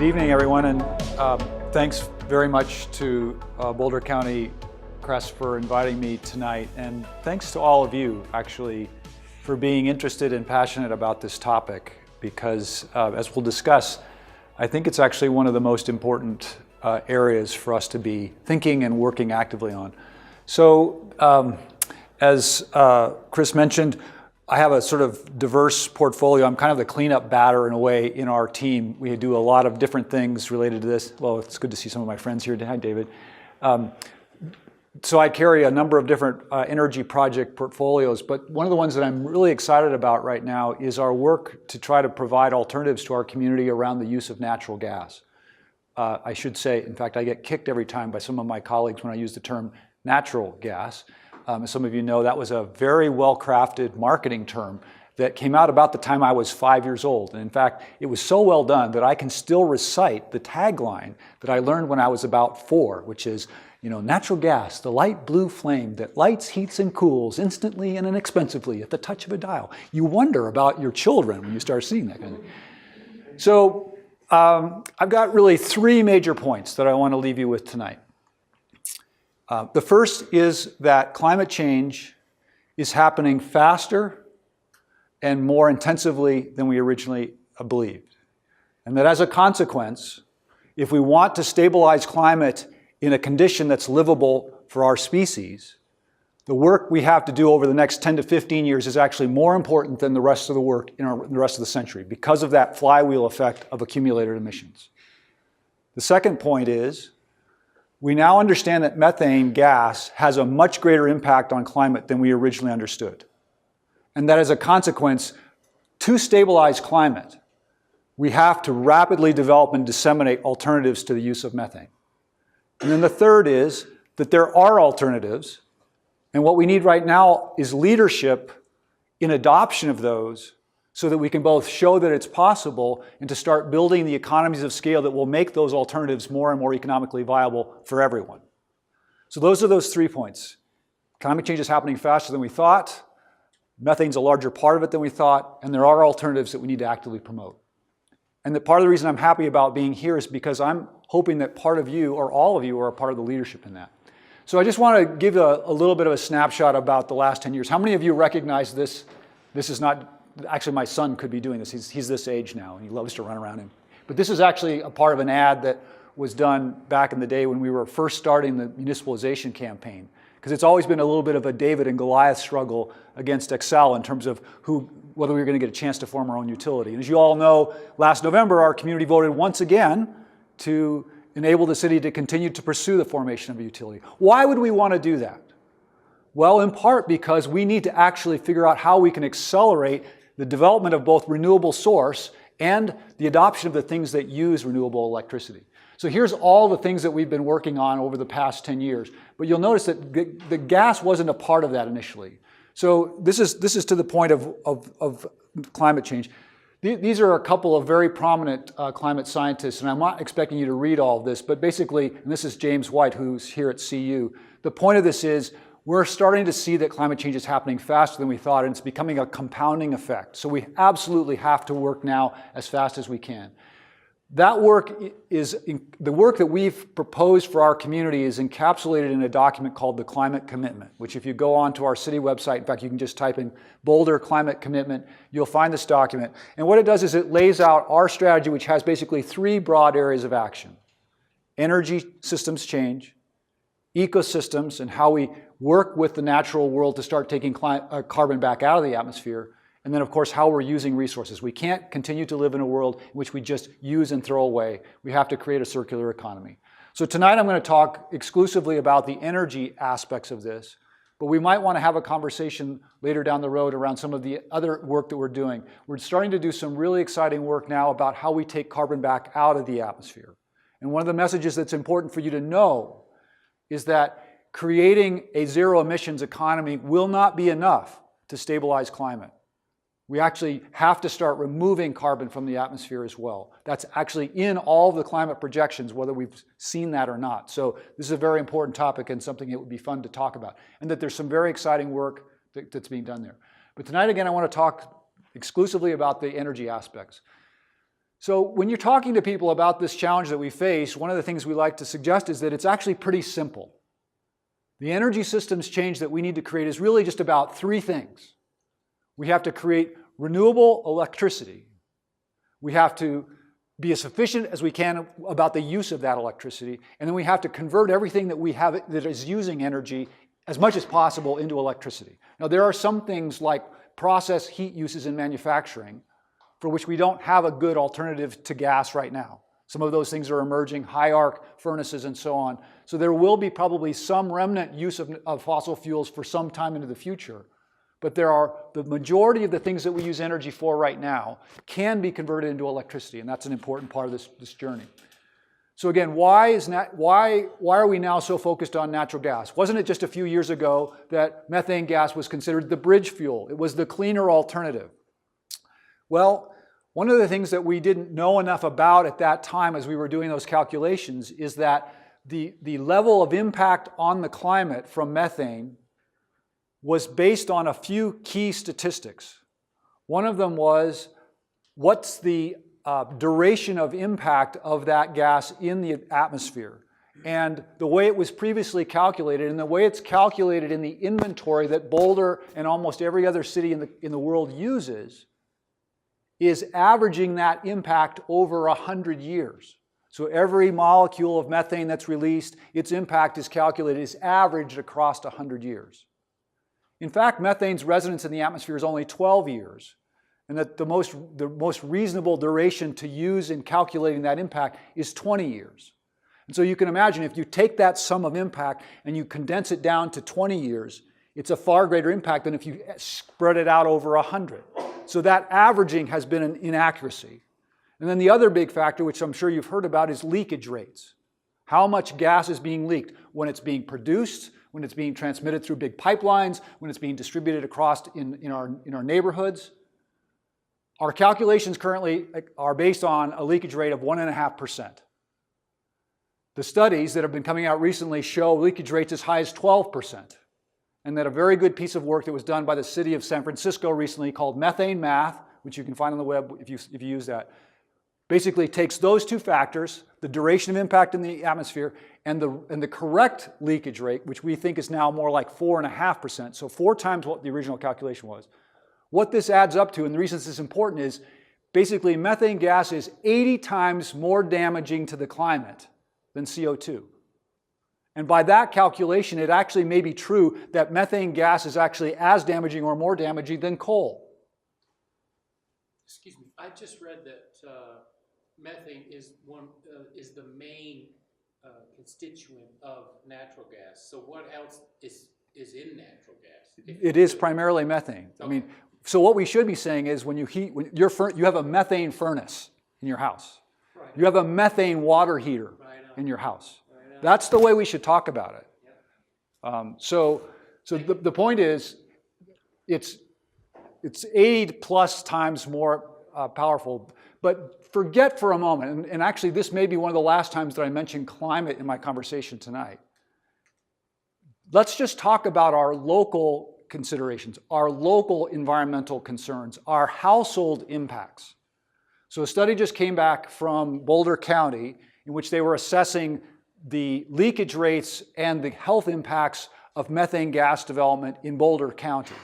evening, everyone, and thanks very much to Boulder County Crest for inviting me tonight, and thanks to all of you, actually, for being interested and passionate about this topic, because as we'll discuss, I think it's actually one of the most important areas for us to be thinking and working actively on. So, as Chris mentioned, I have a sort of diverse portfolio. I'm kind of the cleanup batter in a way in our team. We do a lot of different things related to this. Well, it's good to see some of my friends here. Hi, David. So I carry a number of different energy project portfolios, but one of the ones that I'm really excited about right now is our work to try to provide alternatives to our community around the use of natural gas. I should say, in fact, I get kicked every time by some of my colleagues when I use the term natural gas. As some of you know, that was a very well-crafted marketing term that came out about the time I was 5 years old. And in fact, it was so well done that I can still recite the tagline that I learned when I was about 4, which is, you know, natural gas, the light blue flame that lights, heats, and cools instantly and inexpensively at the touch of a dial. You wonder about your children when you start seeing that kind of thing. So I've got really 3 major points that I want to leave you with tonight. The first is that climate change is happening faster and more intensively than we originally believed. And that as a consequence, if we want to stabilize climate in a condition that's livable for our species, the work we have to do over the next 10 to 15 years is actually more important than the rest of the work in the rest of the century because of that flywheel effect of accumulated emissions. The second point is, we now understand that methane gas has a much greater impact on climate than we originally understood. And that as a consequence, to stabilize climate, we have to rapidly develop and disseminate alternatives to the use of methane. And then the third is that there are alternatives, and what we need right now is leadership in adoption of those so that we can both show that it's possible and to start building the economies of scale that will make those alternatives more and more economically viable for everyone. So those are those 3 points. Climate change is happening faster than we thought, methane's a larger part of it than we thought, and there are alternatives that we need to actively promote. And that part of the reason I'm happy about being here is because I'm hoping that part of you, or all of you, are a part of the leadership in that. So I just want to give a little bit of a snapshot about the last 10 years. How many of you recognize this? This is not, actually my son could be doing this. He's this age now and he loves to run around him. But this is actually a part of an ad that was done back in the day when we were first starting the municipalization campaign. Because it's always been a little bit of a David and Goliath struggle against Excel in terms of whether we were going to get a chance to form our own utility. And as you all know, last November our community voted once again to enable the city to continue to pursue the formation of a utility. Why would we want to do that? Well, in part because we need to actually figure out how we can accelerate the development of both renewable source and the adoption of the things that use renewable electricity. So here's all the things that we've been working on over the past 10 years. But you'll notice that the gas wasn't a part of that initially. So this is to the point of climate change. These are a couple of very prominent climate scientists, and I'm not expecting you to read all of this, but basically, and this is James White, who's here at CU, the point of this is we're starting to see that climate change is happening faster than we thought, and it's becoming a compounding effect. So we absolutely have to work now as fast as we can. That work is, the work that we've proposed for our community is encapsulated in a document called the Climate Commitment, which if you go onto our city website, in fact, you can just type in Boulder Climate Commitment, you'll find this document. And what it does is it lays out our strategy, which has basically 3 broad areas of action. Energy systems change, ecosystems, and how we work with the natural world to start taking carbon back out of the atmosphere, and then, of course, how we're using resources. We can't continue to live in a world in which we just use and throw away. We have to create a circular economy. So tonight I'm going to talk exclusively about the energy aspects of this, but we might want to have a conversation later down the road around some of the other work that we're doing. We're starting to do some really exciting work now about how we take carbon back out of the atmosphere. And one of the messages that's important for you to know is that creating a zero emissions economy will not be enough to stabilize climate. We actually have to start removing carbon from the atmosphere as well. That's actually in all of the climate projections, whether we've seen that or not. So this is a very important topic and something that would be fun to talk about. And that there's some very exciting work that's being done there. But tonight, again, I want to talk exclusively about the energy aspects. So when you're talking to people about this challenge that we face, one of the things we like to suggest is that it's actually pretty simple. The energy systems change that we need to create is really just about three things. We have to create renewable electricity. We have to be as efficient as we can about the use of that electricity, and then we have to convert everything that we have that is using energy as much as possible into electricity. Now, there are some things like process heat uses in manufacturing for which we don't have a good alternative to gas right now. Some of those things are emerging, high arc furnaces and so on. So there will be probably some remnant use of fossil fuels for some time into the future. But the majority of the things that we use energy for right now can be converted into electricity, and that's an important part of this journey. So again, why are we now so focused on natural gas? Wasn't it just a few years ago that methane gas was considered the bridge fuel? It was the cleaner alternative. Well, one of the things that we didn't know enough about at that time as we were doing those calculations is that the level of impact on the climate from methane was based on a few key statistics. One of them was, what's the duration of impact of that gas in the atmosphere? And the way it was previously calculated, and the way it's calculated in the inventory that Boulder and almost every other city in the world uses, is averaging that impact over 100 years. So every molecule of methane that's released, its impact is calculated, is averaged across 100 years. In fact, methane's residence in the atmosphere is only 12 years, and that the most reasonable duration to use in calculating that impact is 20 years. And so you can imagine if you take that sum of impact and you condense it down to 20 years, it's a far greater impact than if you spread it out over 100. So that averaging has been an inaccuracy. And then the other big factor, which I'm sure you've heard about, is leakage rates. How much gas is being leaked when it's being produced, when it's being transmitted through big pipelines, when it's being distributed across in our neighborhoods. Our calculations currently are based on a leakage rate of 1.5%. The studies that have been coming out recently show leakage rates as high as 12%. And that a very good piece of work that was done by the city of San Francisco recently called Methane Math, which you can find on the web if you use that, basically takes those two factors, the duration of impact in the atmosphere and the correct leakage rate, which we think is now more like 4.5%, so 4 times what the original calculation was. What this adds up to, and the reason this is important, is basically methane gas is 80 times more damaging to the climate than CO2. And by that calculation, it actually may be true that methane gas is actually as damaging or more damaging than coal. Excuse me, I just read that methane is the main constituent of natural gas. So what else is in natural gas? It is primarily methane. Okay. I mean, so what we should be saying is when you have a methane furnace in your house. Right. You have a methane water heater in your house. That's the way we should talk about it. So the point is, it's 80 plus times more powerful. But forget for a moment, and actually this may be one of the last times that I mention climate in my conversation tonight. Let's just talk about our local considerations, our local environmental concerns, our household impacts. So a study just came back from Boulder County in which they were assessing the leakage rates and the health impacts of methane gas development in Boulder County.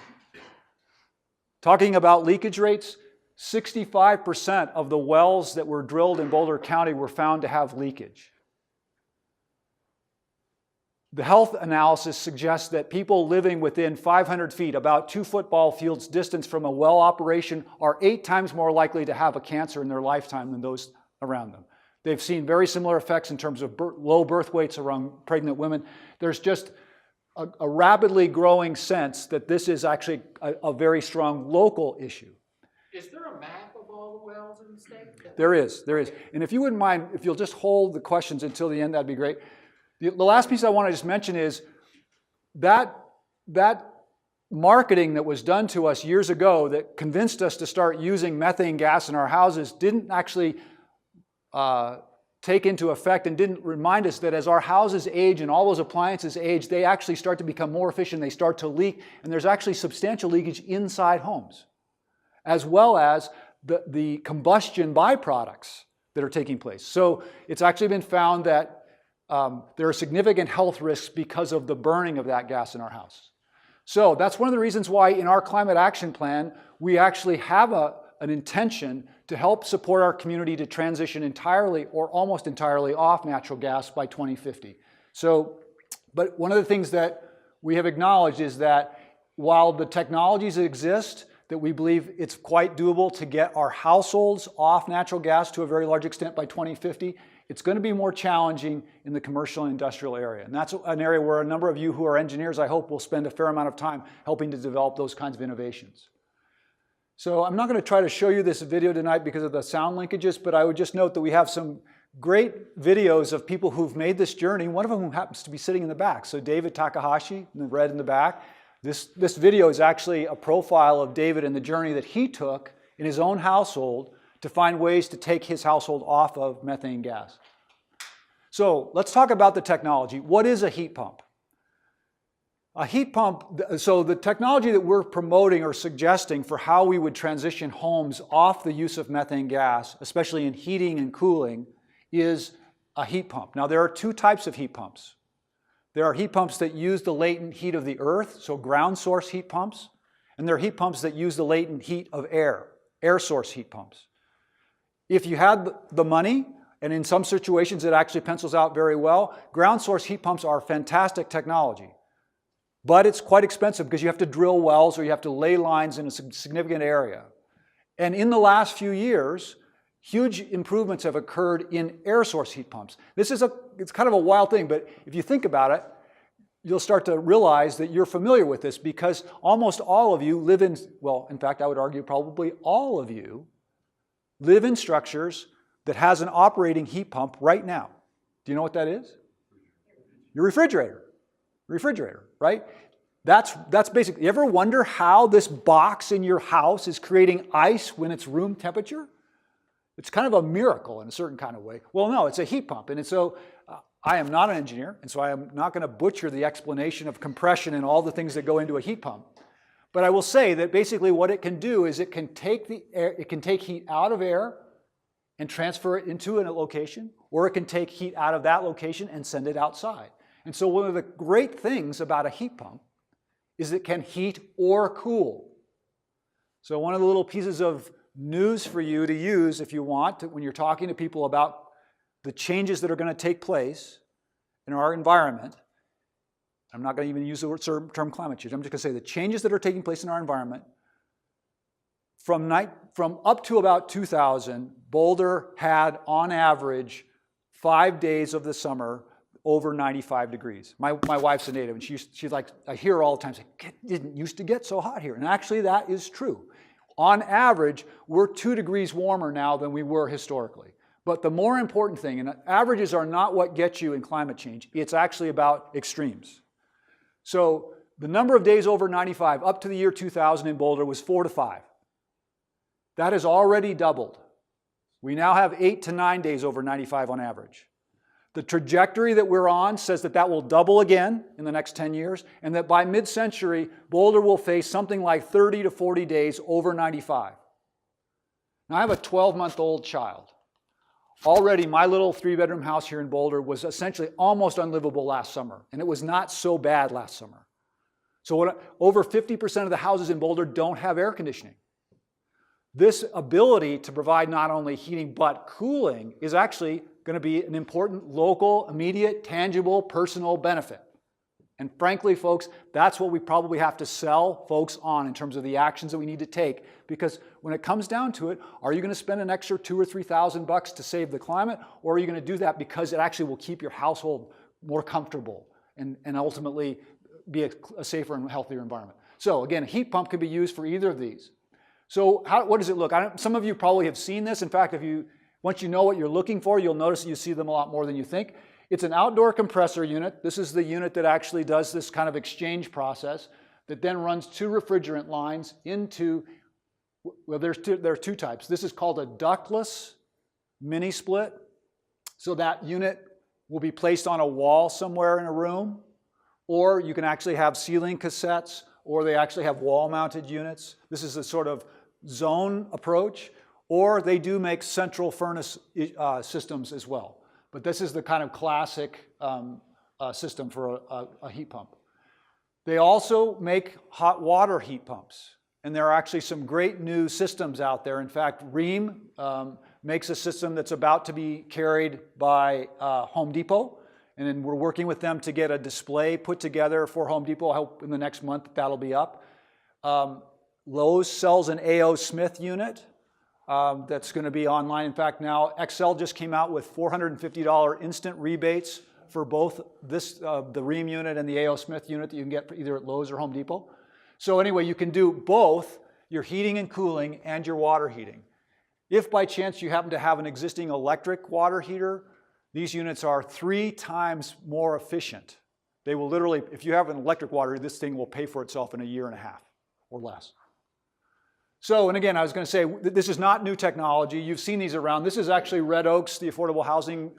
Talking about leakage rates, 65% of the wells that were drilled in Boulder County were found to have leakage. The health analysis suggests that people living within 500 feet, about 2 football fields distance from a well operation, are 8 times more likely to have a cancer in their lifetime than those around them. They've seen very similar effects in terms of low birth weights around pregnant women. There's just a rapidly growing sense that this is actually a very strong local issue. Is there a map of all the wells in the state? There is. And if you wouldn't mind, if you'll just hold the questions until the end, that'd be great. The last piece I want to just mention is that marketing that was done to us years ago that convinced us to start using methane gas in our houses didn't actually take into effect and didn't remind us that as our houses age and all those appliances age, they actually start to become more efficient, they start to leak, and there's actually substantial leakage inside homes, as well as the combustion byproducts that are taking place. So it's actually been found that there are significant health risks because of the burning of that gas in our house. So that's one of the reasons why in our climate action plan, we actually have an intention to help support our community to transition entirely or almost entirely off natural gas by 2050. So, but one of the things that we have acknowledged is that while the technologies exist, that we believe it's quite doable to get our households off natural gas to a very large extent by 2050, it's going to be more challenging in the commercial and industrial area. And that's an area where a number of you who are engineers, I hope, will spend a fair amount of time helping to develop those kinds of innovations. So I'm not going to try to show you this video tonight because of the sound linkages, but I would just note that we have some great videos of people who've made this journey, one of them happens to be sitting in the back. So David Takahashi, in the red in the back. This video is actually a profile of David and the journey that he took in his own household to find ways to take his household off of methane gas. So let's talk about the technology. What is a heat pump? A heat pump, so the technology that we're promoting or suggesting for how we would transition homes off the use of methane gas, especially in heating and cooling, is a heat pump. Now there are two types of heat pumps. There are heat pumps that use the latent heat of the earth, so ground source heat pumps, and there are heat pumps that use the latent heat of air source heat pumps. If you had the money, and in some situations it actually pencils out very well, ground source heat pumps are fantastic technology. But it's quite expensive because you have to drill wells or you have to lay lines in a significant area. And in the last few years, huge improvements have occurred in air source heat pumps. It's kind of a wild thing, but if you think about it, you'll start to realize that you're familiar with this because almost all of you live in, well, in fact, I would argue probably all of you live in structures that has an operating heat pump right now. Do you know what that is? Your refrigerator. Refrigerator, right? That's basically, you ever wonder how this box in your house is creating ice when it's room temperature? It's kind of a miracle in a certain kind of way. Well, no, it's a heat pump. And so I am not an engineer, and so I am not going to butcher the explanation of compression and all the things that go into a heat pump. But I will say that basically what it can do is it can take heat out of air and transfer it into a location, or it can take heat out of that location and send it outside. And so one of the great things about a heat pump is it can heat or cool. So one of the little pieces of news for you to use if you want when you're talking to people about the changes that are going to take place in our environment. I'm not going to even use the term climate change. I'm just going to say the changes that are taking place in our environment. From up to about 2000, Boulder had on average 5 days of the summer over 95 degrees. My wife's a native, and she's like, I hear her all the time say, it didn't used to get so hot here. And actually that is true. On average, we're 2 degrees warmer now than we were historically. But the more important thing, and averages are not what gets you in climate change, it's actually about extremes. So the number of days over 95 up to the year 2000 in Boulder was 4 to 5. That has already doubled. We now have 8 to 9 days over 95 on average. The trajectory that we're on says that will double again in the next 10 years, and that by mid-century, Boulder will face something like 30 to 40 days over 95. Now, I have a 12-month-old child. Already, my little 3-bedroom house here in Boulder was essentially almost unlivable last summer, and it was not so bad last summer. So over 50% of the houses in Boulder don't have air conditioning. This ability to provide not only heating but cooling is actually going to be an important local, immediate, tangible, personal benefit. And frankly, folks, that's what we probably have to sell folks on in terms of the actions that we need to take. Because when it comes down to it, are you going to spend an extra $2,000 or $3,000 to save the climate? Or are you going to do that because it actually will keep your household more comfortable and ultimately be a safer and healthier environment? So again, a heat pump can be used for either of these. So what does it look? Some of you probably have seen this. In fact, once you know what you're looking for, you'll notice that you see them a lot more than you think. It's an outdoor compressor unit. This is the unit that actually does this kind of exchange process that then runs 2 refrigerant lines into, well, there are 2 types. This is called a ductless mini split. So that unit will be placed on a wall somewhere in a room, or you can actually have ceiling cassettes, or they actually have wall-mounted units. This is a sort of zone approach. or they do make central furnace systems as well. But this is the kind of classic system for a heat pump. They also make hot water heat pumps. And there are actually some great new systems out there. In fact, Rheem makes a system that's about to be carried by Home Depot. And then we're working with them to get a display put together for Home Depot. I hope in the next month that'll be up. Lowe's sells an A.O. Smith unit that's going to be online. In fact, now Xcel just came out with $450 instant rebates for both this, the Rheem unit and the A.O. Smith unit that you can get either at Lowe's or Home Depot. So anyway, you can do both your heating and cooling and your water heating. If by chance you happen to have an existing electric water heater, these units are 3 times more efficient. They will literally, if you have an electric water, this thing will pay for itself in a year and a half or less. So, and again, I was going to say, this is not new technology. You've seen these around. This is actually Red Oaks, the affordable housing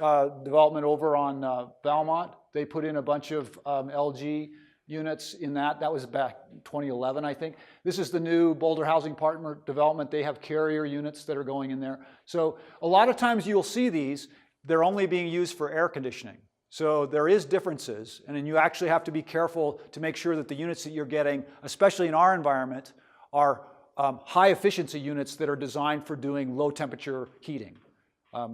development over on Belmont. They put in a bunch of LG units in that. That was back 2011, I think. This is the new Boulder Housing Partner development. They have carrier units that are going in there. So a lot of times you'll see these, they're only being used for air conditioning. So there is differences, and then you actually have to be careful to make sure that the units that you're getting, especially in our environment, are high efficiency units that are designed for doing low temperature heating.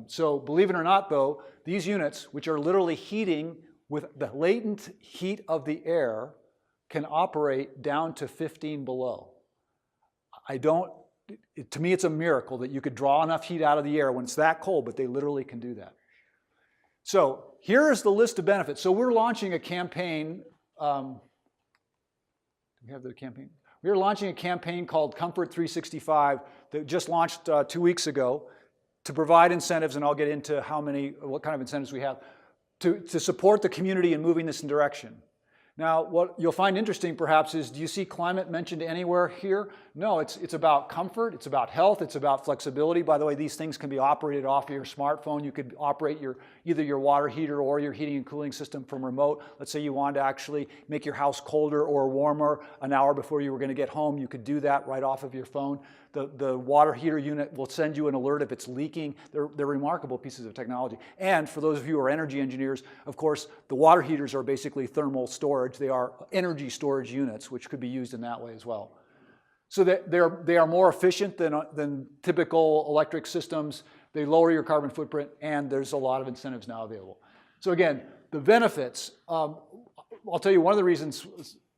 So believe it or not though, these units, which are literally heating with the latent heat of the air, can operate down to 15 below. To me it's a miracle that you could draw enough heat out of the air when it's that cold, but they literally can do that. So here's the list of benefits. So we're launching a campaign. Do we have the campaign? We are launching a campaign called Comfort 365 that just launched 2 weeks ago to provide incentives, and I'll get into what kind of incentives we have, to support the community in moving this direction. Now, what you'll find interesting perhaps is, do you see climate mentioned anywhere here? No, it's about comfort, it's about health, it's about flexibility. By the way, these things can be operated off of your smartphone. You could operate either your water heater or your heating and cooling system from remote. Let's say you wanted to actually make your house colder or warmer an hour before you were going to get home. You could do that right off of your phone. The water heater unit will send you an alert if it's leaking. They're remarkable pieces of technology. And for those of you who are energy engineers, of course, the water heaters are basically thermal storage. They are energy storage units, which could be used in that way as well. So they are more efficient than typical electric systems. They lower your carbon footprint, and there's a lot of incentives now available. So again, the benefits. I'll tell you one of the reasons.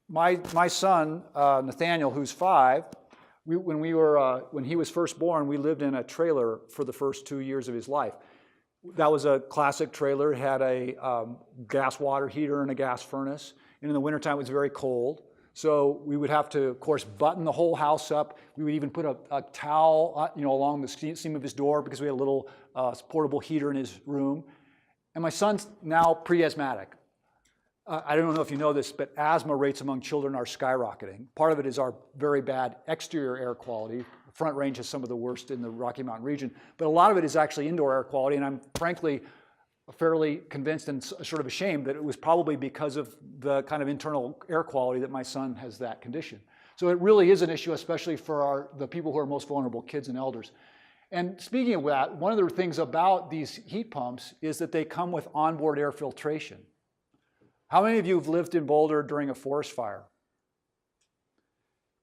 My son, Nathaniel, who's 5, when he was first born, we lived in a trailer for the first 2 years of his life. That was a classic trailer. It had a gas water heater and a gas furnace. And in the wintertime, it was very cold. So we would have to, of course, button the whole house up. We would even put a towel, along the seam of his door because we had a little portable heater in his room. And my son's now pre-asthmatic. I don't know if you know this, but asthma rates among children are skyrocketing. Part of it is our very bad exterior air quality. Front Range has some of the worst in the Rocky Mountain region. But a lot of it is actually indoor air quality, and I'm frankly fairly convinced and sort of ashamed that it was probably because of the kind of internal air quality that my son has that condition. So it really is an issue, especially for the people who are most vulnerable, kids and elders. And speaking of that, one of the things about these heat pumps is that they come with onboard air filtration. How many of you have lived in Boulder during a forest fire?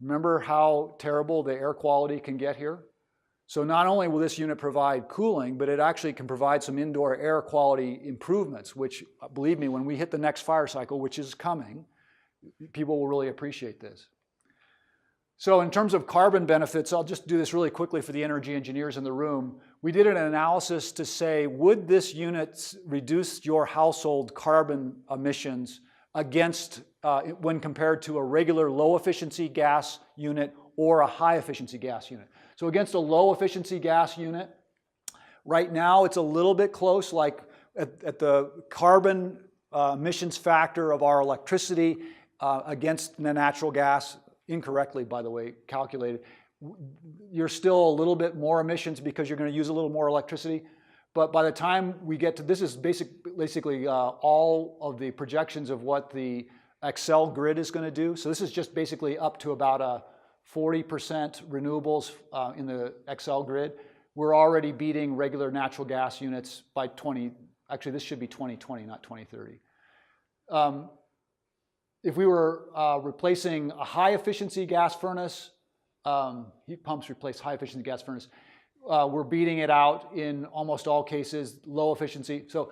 Remember how terrible the air quality can get here? So not only will this unit provide cooling, but it actually can provide some indoor air quality improvements, which, believe me, when we hit the next fire cycle, which is coming, people will really appreciate this. So in terms of carbon benefits, I'll just do this really quickly for the energy engineers in the room. We did an analysis to say, would this unit reduce your household carbon emissions against, when compared to a regular low efficiency gas unit or a high efficiency gas unit? So against a low efficiency gas unit, right now it's a little bit close, like at the carbon emissions factor of our electricity against the natural gas, incorrectly, by the way, calculated. You're still a little bit more emissions because you're going to use a little more electricity. But by the time we get to, this is basically all of the projections of what the Xcel grid is going to do. So this is just basically up to about a 40% renewables in the Xcel grid. we're already beating regular natural gas units by actually this should be 2020, not 2030. If we were replacing a high efficiency gas furnace, heat pumps replace high efficiency gas furnace, we're beating it out in almost all cases, low efficiency. So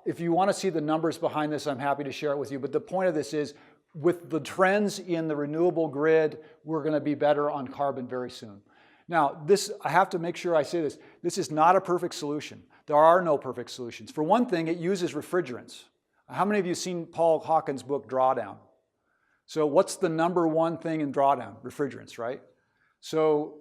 if you want to see the numbers behind this, I'm happy to share it with you. But the point of this is, with the trends in the renewable grid, we're going to be better on carbon very soon. Now, I have to make sure I say this. This is not a perfect solution. There are no perfect solutions. For one thing, it uses refrigerants. How many of you have seen Paul Hawken's book, Drawdown? So what's the number one thing in Drawdown? Refrigerants, right? So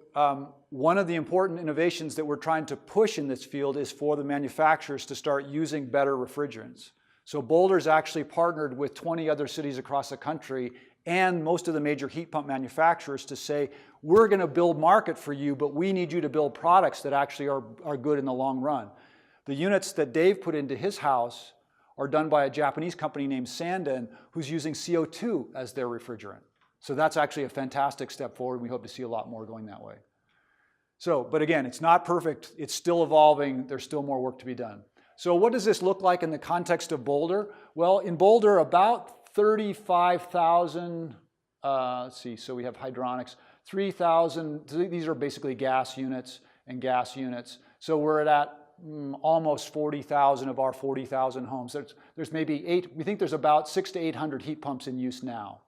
one of the important innovations that we're trying to push in this field is for the manufacturers to start using better refrigerants. So Boulder's actually partnered with 20 other cities across the country and most of the major heat pump manufacturers to say, we're going to build market for you, but we need you to build products that actually are good in the long run. The units that Dave put into his house are done by a Japanese company named Sanden, who's using CO2 as their refrigerant. So that's actually a fantastic step forward. We hope to see a lot more going that way. So, but again, it's not perfect. It's still evolving. There's still more work to be done. So what does this look like in the context of Boulder? Well, in Boulder, about 35,000, let's see, so we have hydronics, 3,000, these are basically gas units and gas units. So we're at almost 40,000 of our 40,000 homes. There's maybe we think there's about 600 to 800 heat pumps in use now.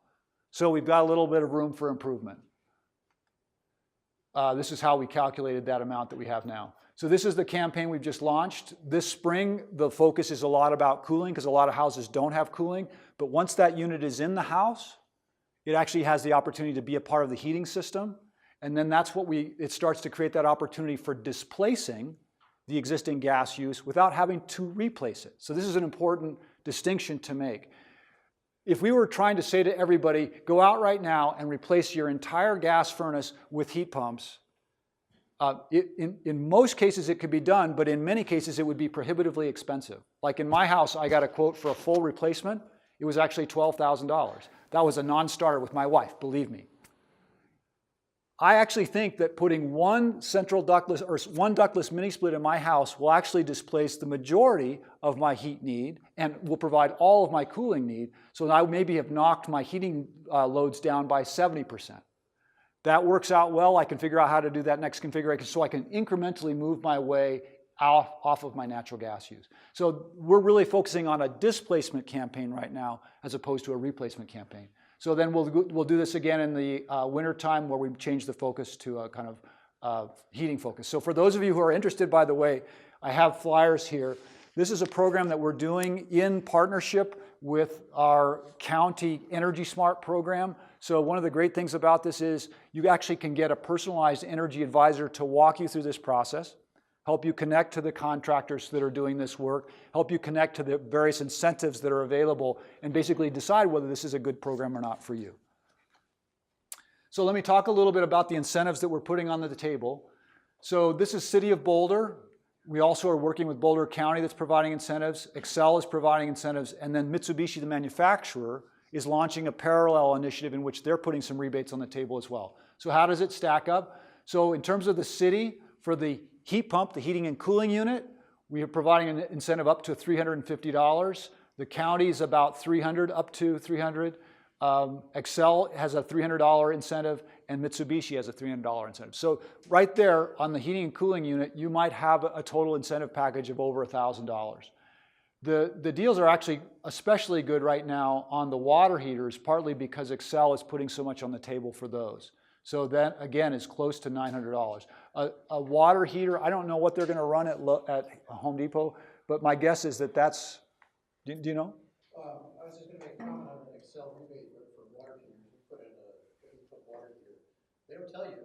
So we've got a little bit of room for improvement. This is how we calculated that amount that we have now. So this is the campaign we've just launched. This spring, the focus is a lot about cooling because a lot of houses don't have cooling. But once that unit is in the house, it actually has the opportunity to be a part of the heating system. And then that's what it starts to create that opportunity for displacing the existing gas use without having to replace it. So this is an important distinction to make. If we were trying to say to everybody, go out right now and replace your entire gas furnace with heat pumps, in most cases it could be done, but in many cases it would be prohibitively expensive. Like in my house, I got a quote for a full replacement. It was actually $12,000. That was a non-starter with my wife, believe me. I actually think that putting one central ductless or one ductless mini split in my house will actually displace the majority of my heat need and will provide all of my cooling need. So I maybe have knocked my heating loads down by 70%. That works out well. I can figure out how to do that next configuration so I can incrementally move my way off of my natural gas use. So we're really focusing on a displacement campaign right now as opposed to a replacement campaign. So then we'll do this again in the winter time where we change the focus to a kind of heating focus. So for those of you who are interested, by the way, I have flyers here. This is a program that we're doing in partnership with our county Energy Smart program. So one of the great things about this is you actually can get a personalized energy advisor to walk you through this process, help you connect to the contractors that are doing this work, help you connect to the various incentives that are available, and basically decide whether this is a good program or not for you. So let me talk a little bit about the incentives that we're putting on the table. So this is City of Boulder. We also are working with Boulder County that's providing incentives. Xcel is providing incentives, and then Mitsubishi, the manufacturer, is launching a parallel initiative in which they're putting some rebates on the table as well. So how does it stack up? So in terms of the city, for the heat pump, the heating and cooling unit, we are providing an incentive up to $350. The county is about $300, up to $300. Xcel has a $300 incentive, and Mitsubishi has a $300 incentive. So right there on the heating and cooling unit, you might have a total incentive package of over $1,000. The deals are actually especially good right now on the water heaters, partly because Xcel is putting so much on the table for those. So that, again, is close to $900. A water heater, I don't know what they're going to run at Home Depot, but my guess is that that's, do you know? I was just going to make a comment on an Xcel rebate for water heaters. You put in a heat pump water heater. They don't tell you.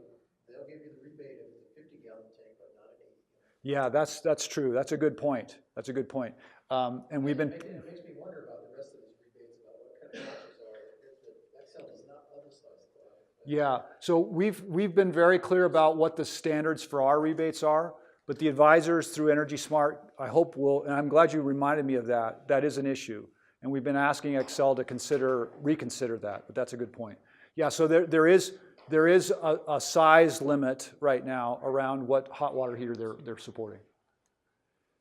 They'll give you the rebate if it's a 50-gallon tank, but not an 80-gallon. Yeah, that's true. That's a good point. That's a good point. And we've been. It makes me wonder about the rest of these rebates, about what kind of vouchers are. Xcel does not publicize that. Yeah, so we've been very clear about what the standards for our rebates are, but the advisors through Energy Smart, I hope will, and I'm glad you reminded me of that, that is an issue. And we've been asking Xcel to reconsider that, but that's a good point. Yeah, so there is, there is a size limit right now around what hot water heater they're supporting.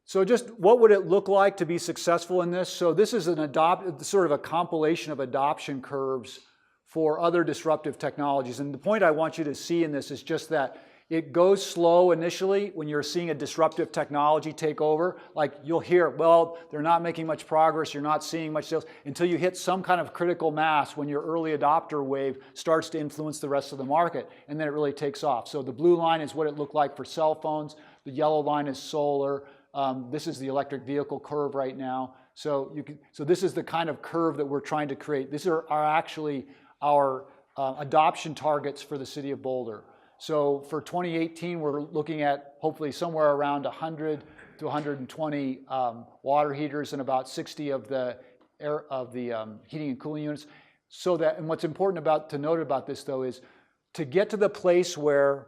So just what would it look like to be successful in this? So this is sort of a compilation of adoption curves for other disruptive technologies. And the point I want you to see in this is just that it goes slow initially when you're seeing a disruptive technology take over. Like you'll hear, well, they're not making much progress, you're not seeing much sales, until you hit some kind of critical mass when your early adopter wave starts to influence the rest of the market, and then it really takes off. So the blue line is what it looked like for cell phones, the yellow line is solar, this is the electric vehicle curve right now. So this is the kind of curve that we're trying to create. These are actually our adoption targets for the City of Boulder. So for 2018, we're looking at hopefully somewhere around 100 to 120 water heaters and about 60 of the heating and cooling units. So that, and what's important to note about this though is to get to the place where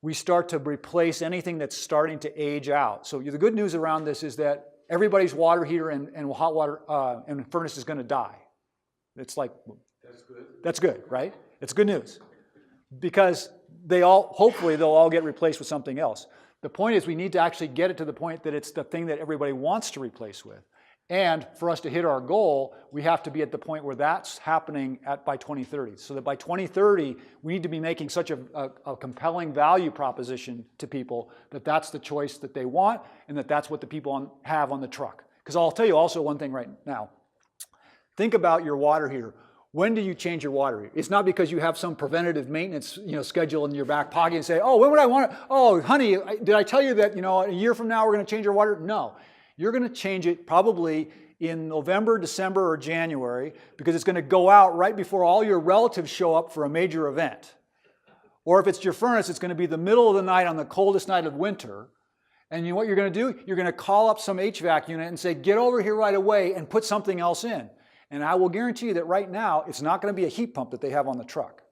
we start to replace anything that's starting to age out. So the good news around this is that everybody's water heater and hot water and furnace is going to die. It's like, that's good. That's good, right? It's good news. Because hopefully they'll all get replaced with something else. The point is we need to actually get it to the point that it's the thing that everybody wants to replace with. And for us to hit our goal, we have to be at the point where that's happening by 2030. So that by 2030, we need to be making such a compelling value proposition to people that that's the choice that they want and that that's what the people have on the truck. Because I'll tell you also one thing right now. Think about your water heater. When do you change your water heater? It's not because you have some preventative maintenance schedule in your back pocket and say, oh, when would I want it? Oh, honey, did I tell you that a year from now we're going to change your water? No. You're going to change it probably in November, December, or January because it's going to go out right before all your relatives show up for a major event. Or if it's your furnace, it's going to be the middle of the night on the coldest night of winter. And you know what you're going to do? You're going to call up some HVAC unit and say, get over here right away and put something else in. And I will guarantee you that right now, it's not going to be a heat pump that they have on the truck.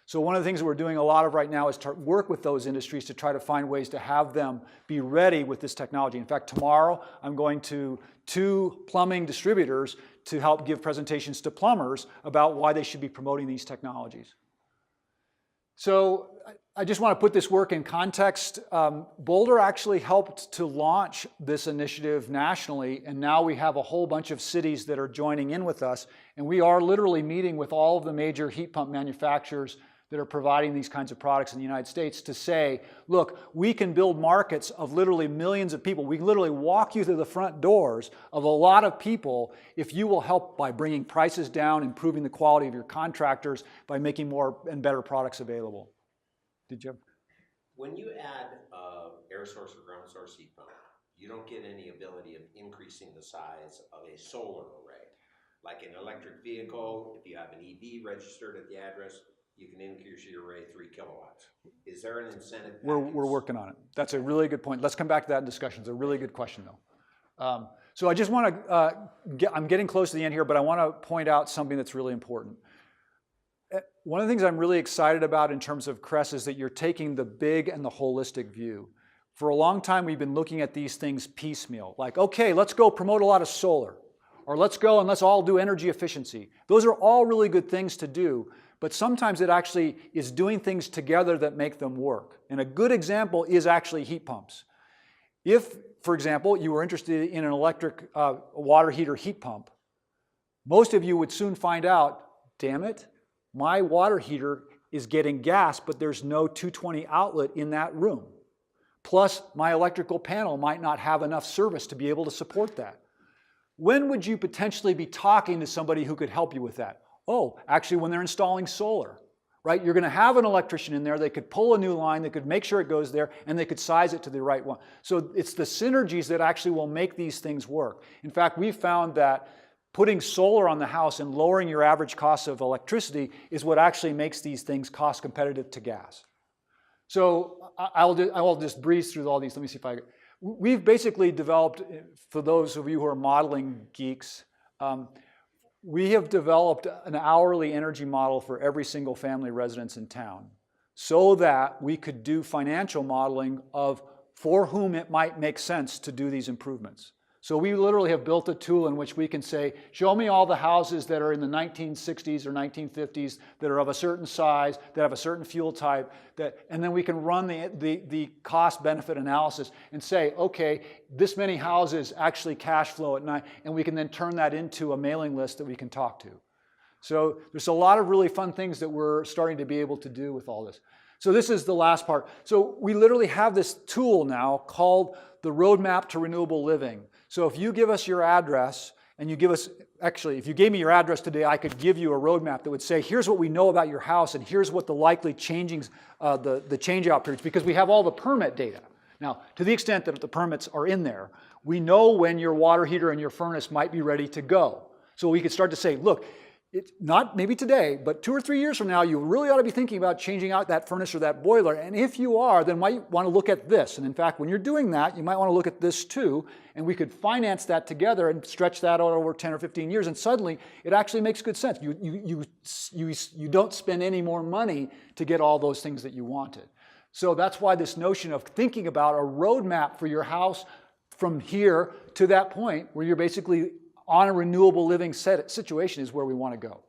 So one of the things that we're doing a lot of right now is to work with those industries to try to find ways to have them be ready with this technology. In fact, tomorrow I'm going to 2 plumbing distributors to help give presentations to plumbers about why they should be promoting these technologies. So I just want to put this work in context. Boulder actually helped to launch this initiative nationally, and now we have a whole bunch of cities that are joining in with us, and we are literally meeting with all of the major heat pump manufacturers that are providing these kinds of products in the United States to say, look, we can build markets of literally millions of people. We can literally walk you through the front doors of a lot of people if you will help by bringing prices down, improving the quality of your contractors, by making more and better products available. Did you have? When you add air source or ground source heat pump, you don't get any ability of increasing the size of a solar array. Like an electric vehicle, if you have an EV registered at the address, you can increase your array 3 kilowatts. Is there an incentive? We're working on it. That's a really good point. Let's come back to that in discussion. It's a really good question, though. So I just want to, I'm getting close to the end here, but I want to point out something that's really important. One of the things I'm really excited about in terms of CRESS is that you're taking the big and the holistic view. For a long time, we've been looking at these things piecemeal. Like, okay, let's go promote a lot of solar. Or let's go and let's all do energy efficiency. Those are all really good things to do. But sometimes it actually is doing things together that make them work. And a good example is actually heat pumps. If, for example, you were interested in an electric water heater heat pump, most of you would soon find out, damn it, my water heater is getting gas, but there's no 220 outlet in that room. Plus, my electrical panel might not have enough service to be able to support that. When would you potentially be talking to somebody who could help you with that? Oh, actually when they're installing solar, right? You're going to have an electrician in there. They could pull a new line, they could make sure it goes there, and they could size it to the right one. So it's the synergies that actually will make these things work. In fact, we've found that putting solar on the house and lowering your average cost of electricity is what actually makes these things cost competitive to gas. So I'll just breeze through all these. Let me see if I... We've basically developed, for those of you who are modeling geeks, we have developed an hourly energy model for every single family residence in town so that we could do financial modeling of for whom it might make sense to do these improvements. So we literally have built a tool in which we can say, show me all the houses that are in the 1960s or 1950s that are of a certain size, that have a certain fuel type, and then we can run the cost-benefit analysis and say, okay, this many houses actually cash flow at night, and we can then turn that into a mailing list that we can talk to. So there's a lot of really fun things that we're starting to be able to do with all this. So this is the last part. So we literally have this tool now called the Roadmap to Renewable Living. So if you give us your address, and you give us, actually, if you gave me your address today, I could give you a roadmap that would say, here's what we know about your house, and here's what the likely changings, the change-out periods, because we have all the permit data. Now, to the extent that the permits are in there, we know when your water heater and your furnace might be ready to go. So we could start to say, look, it's not maybe today, but 2 or 3 years from now, you really ought to be thinking about changing out that furnace or that boiler. And if you are, then might want to look at this. And in fact, when you're doing that, you might want to look at this too. And we could finance that together and stretch that out over 10 or 15 years. And suddenly, it actually makes good sense. You don't spend any more money to get all those things that you wanted. So that's why this notion of thinking about a roadmap for your house from here to that point where you're basically on a renewable living situation is where we want to go.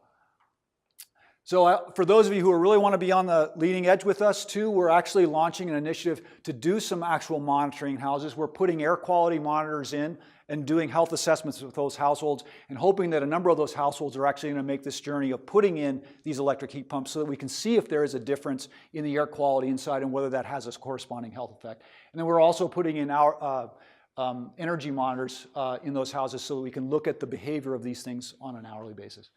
So for those of you who really want to be on the leading edge with us too, we're actually launching an initiative to do some actual monitoring in houses. We're putting air quality monitors in and doing health assessments with those households and hoping that a number of those households are actually going to make this journey of putting in these electric heat pumps so that we can see if there is a difference in the air quality inside and whether that has a corresponding health effect. And then we're also putting in our energy monitors in those houses so that we can look at the behavior of these things on an hourly basis.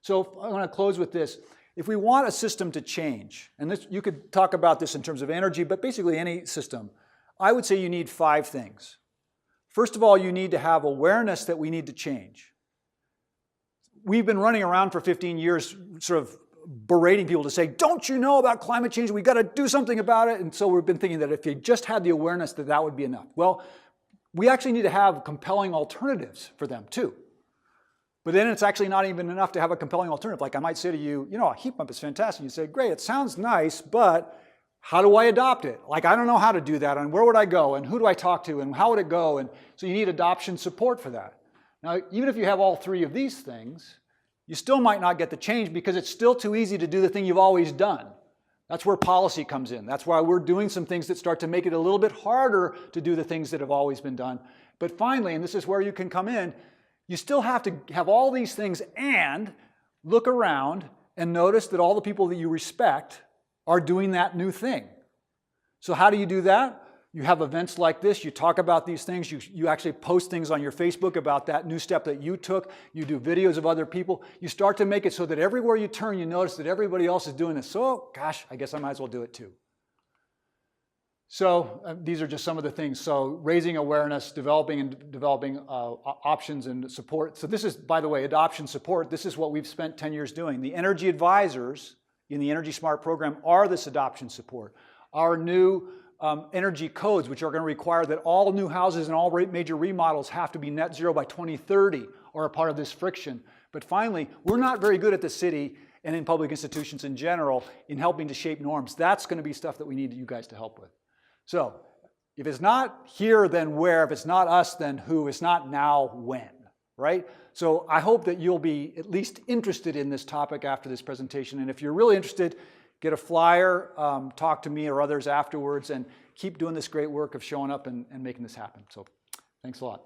So I'm going to close with this. If we want a system to change, and this, you could talk about this in terms of energy, but basically any system, I would say you need 5 things. First of all, you need to have awareness that we need to change. We've been running around for 15 years sort of berating people to say, don't you know about climate change? We've got to do something about it. And so we've been thinking that if you just had the awareness that that would be enough. Well, we actually need to have compelling alternatives for them too. But then it's actually not even enough to have a compelling alternative. Like I might say to you, you know, a heat pump is fantastic. You say, great, it sounds nice, but how do I adopt it? Like, I don't know how to do that, and where would I go, and who do I talk to, and how would it go? And so you need adoption support for that. Now, even if you have all 3 of these things, you still might not get the change because it's still too easy to do the thing you've always done. That's where policy comes in. That's why we're doing some things that start to make it a little bit harder to do the things that have always been done. But finally, and this is where you can come in, you still have to have all these things and look around and notice that all the people that you respect are doing that new thing. So how do you do that? You have events like this, you talk about these things, you actually post things on your Facebook about that new step that you took, you do videos of other people, you start to make it so that everywhere you turn you notice that everybody else is doing this. So, gosh, I guess I might as well do it too. So these are just some of the things. So raising awareness, developing options and support. So this is, by the way, adoption support. This is what we've spent 10 years doing. The energy advisors in the Energy Smart program are this adoption support. Our new energy codes, which are going to require that all new houses and all major remodels have to be net zero by 2030, are a part of this friction. But finally, we're not very good at the city and in public institutions in general in helping to shape norms. That's going to be stuff that we need you guys to help with. So if it's not here, then where? If it's not us, then who? If it's not now, when? Right? So I hope that you'll be at least interested in this topic after this presentation. And if you're really interested, get a flyer, talk to me or others afterwards, and keep doing this great work of showing up and making this happen. So thanks a lot.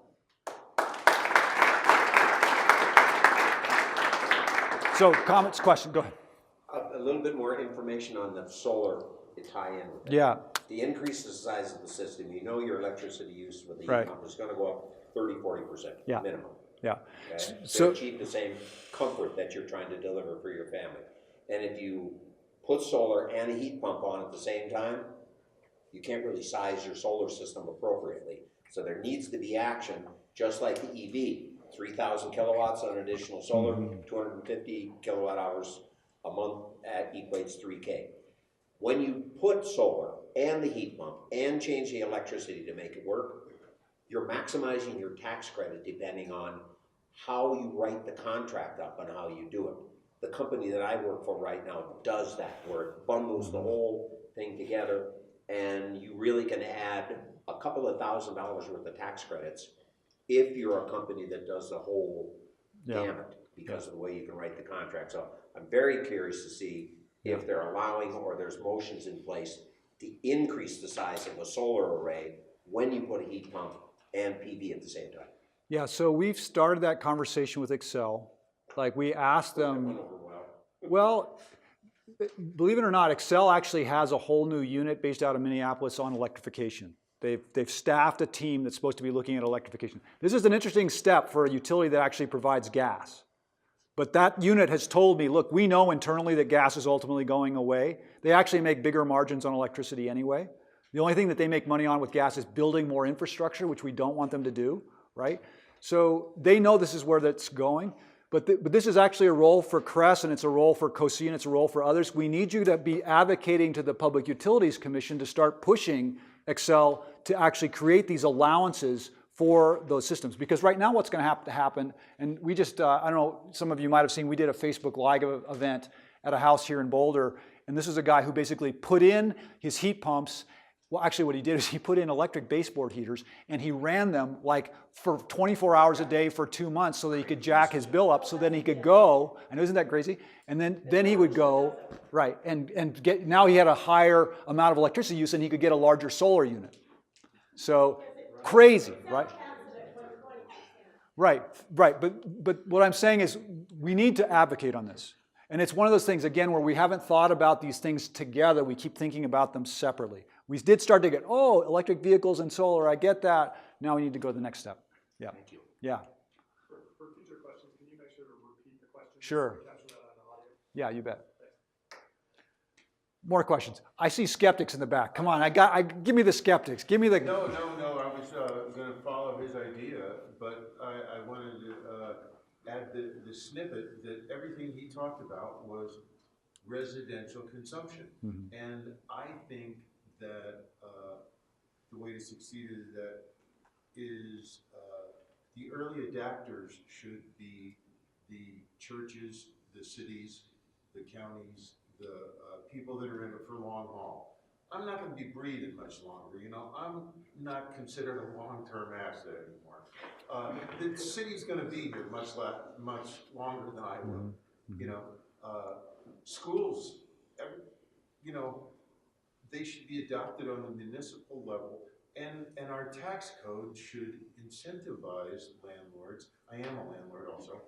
So comments, questions, go ahead. A little bit more information on the solar tie-in. Yeah. The increase the size of the system, you know your electricity use with the Right. heat pump is going to go up 30–40% Yeah. minimum. Yeah. Okay? So to achieve the same comfort that you're trying to deliver for your family. And if you put solar and a heat pump on at the same time, you can't really size your solar system appropriately. So there needs to be action, just like the EV. 3,000 kilowatts on additional solar, 250 kilowatt hours a month equates 3K. When you put solar and the heat pump and change the electricity to make it work, you're maximizing your tax credit depending on how you write the contract up and how you do it. The company that I work for right now does that, where it bundles the whole thing together, and you really can add a couple of $1,000s worth of tax credits if you're a company that does the whole Yeah. gamut, because of the way you can write the contract. So I'm very curious to see if they're allowing or there's motions in place to increase the size of a solar array when you put a heat pump and PV at the same time. Yeah, so we've started that conversation with Excel. Like we asked That them, went over well. well, believe it or not, Excel actually has a whole new unit based out of Minneapolis on electrification. They've staffed a team that's supposed to be looking at electrification. This is an interesting step for a utility that actually provides gas. But that unit has told me, look, we know internally that gas is ultimately going away. They actually make bigger margins on electricity anyway. The only thing that they make money on with gas is building more infrastructure, which we don't want them to do, right? So they know this is where that's going. But this is actually a role for CRES, and it's a role for COSI, and it's a role for others. We need you to be advocating to the Public Utilities Commission to start pushing Excel to actually create these allowances for those systems. Because right now what's going to have to happen, and we just, I don't know, some of you might have seen, we did a Facebook Live event at a house here in Boulder, and this is a guy who basically put in his heat pumps. Well, actually what he did is he put in electric baseboard heaters, and he ran them like for 24 hours a day for 2 months so that he could jack his bill up, so then he could go, and isn't that crazy? And then he would go, right, and get, now he had a higher amount of electricity use and he could get a larger solar unit. So, crazy, right? Right, but what I'm saying is we need to advocate on this. And it's one of those things, again, where we haven't thought about these things together. We keep thinking about them separately. We did start to get, oh, electric vehicles and solar, I get that. Now we need to go to the next step. Yeah. Thank you. Yeah. For future questions, can you make sure to repeat the question? Sure. Capture that on audio. Yeah, you bet. More questions. I see skeptics in the back. Come on, give me the skeptics. Give me the. No. I was going to follow his idea, but I wanted to add the snippet that everything he talked about was residential consumption. Mm-hmm. And I think that the way to succeed in that is the early adapters should be the churches, the cities, the counties, the people that are in it for long haul. I'm not going to be breathing much longer, you know. I'm not considered a long-term asset anymore. The city's going to be here much longer than I will. Mm-hmm. You know, schools, you know, they should be adopted on the municipal level, and our tax code should incentivize landlords. I am a landlord also.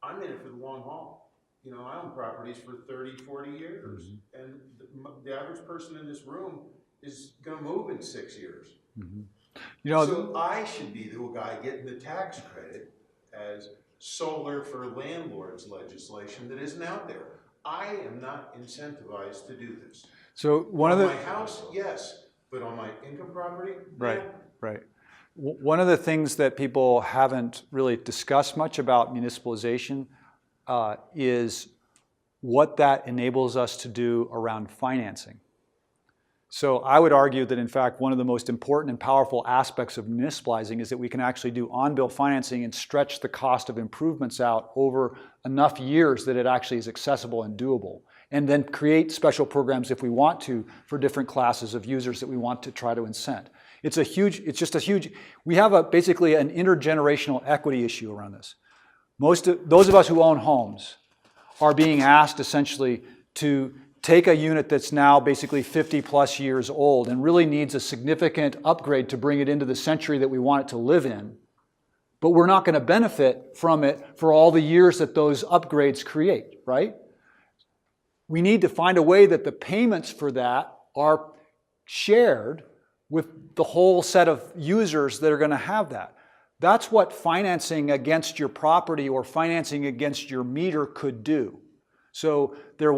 I'm in it for the long haul. You know, I own properties for 30, 40 years. Mm-hmm. And the average person in this room is going to move in 6 years. Mm-hmm. You know, so I should be the guy getting the tax credit as solar for landlords legislation that isn't out there. I am not incentivized to do this. So one on of the my house, yes, but on my income property, right, yeah. right. One of the things that people haven't really discussed much about municipalization is what that enables us to do around financing. So I would argue that in fact one of the most important and powerful aspects of municipalizing is that we can actually do on-bill financing and stretch the cost of improvements out over enough years that it actually is accessible and doable. And then create special programs if we want to for different classes of users that we want to try to incent. It's just a huge, we have basically an intergenerational equity issue around this. Those of us who own homes are being asked essentially to take a unit that's now basically 50 plus years old and really needs a significant upgrade to bring it into the century that we want it to live in, but we're not going to benefit from it for all the years that those upgrades create, right? We need to find a way that the payments for that are shared with the whole set of users that are going to have that. That's what financing against your property or financing against your meter could do. So there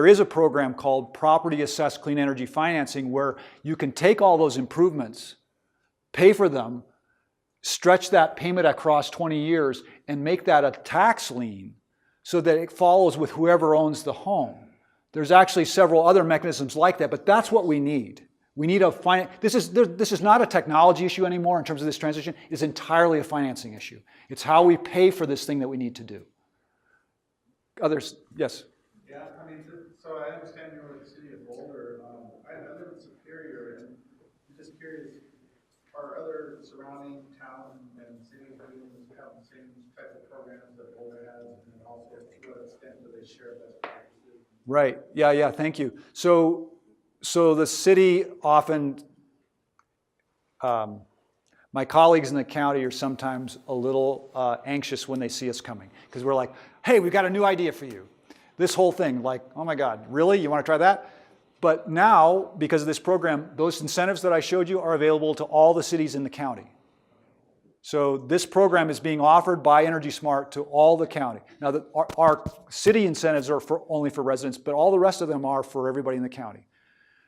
is a program called Property Assessed Clean Energy Financing where you can take all those improvements, pay for them, stretch that payment across 20 years, and make that a tax lien so that it follows with whoever owns the home. There's actually several other mechanisms like that, but that's what we need. We need this is not a technology issue anymore in terms of this transition. It's entirely a financing issue. It's how we pay for this thing that we need to do. Others, yes? Yeah, I mean, so I understand you're with the City of Boulder. I live in Superior, and I'm just curious, surrounding town and cities doing this kind of same type of programs that Boulder has, and also to what extent do they share best practices? Right. Yeah. Thank you. So the city often, my colleagues in the county are sometimes a little anxious when they see us coming because we're like, hey, we've got a new idea for you. This whole thing, like, oh my God, really? You want to try that? But now, because of this program, those incentives that I showed you are available to all the cities in the county. So this program is being offered by Energy Smart to all the county. Now, our city incentives are only for residents, but all the rest of them are for everybody in the county.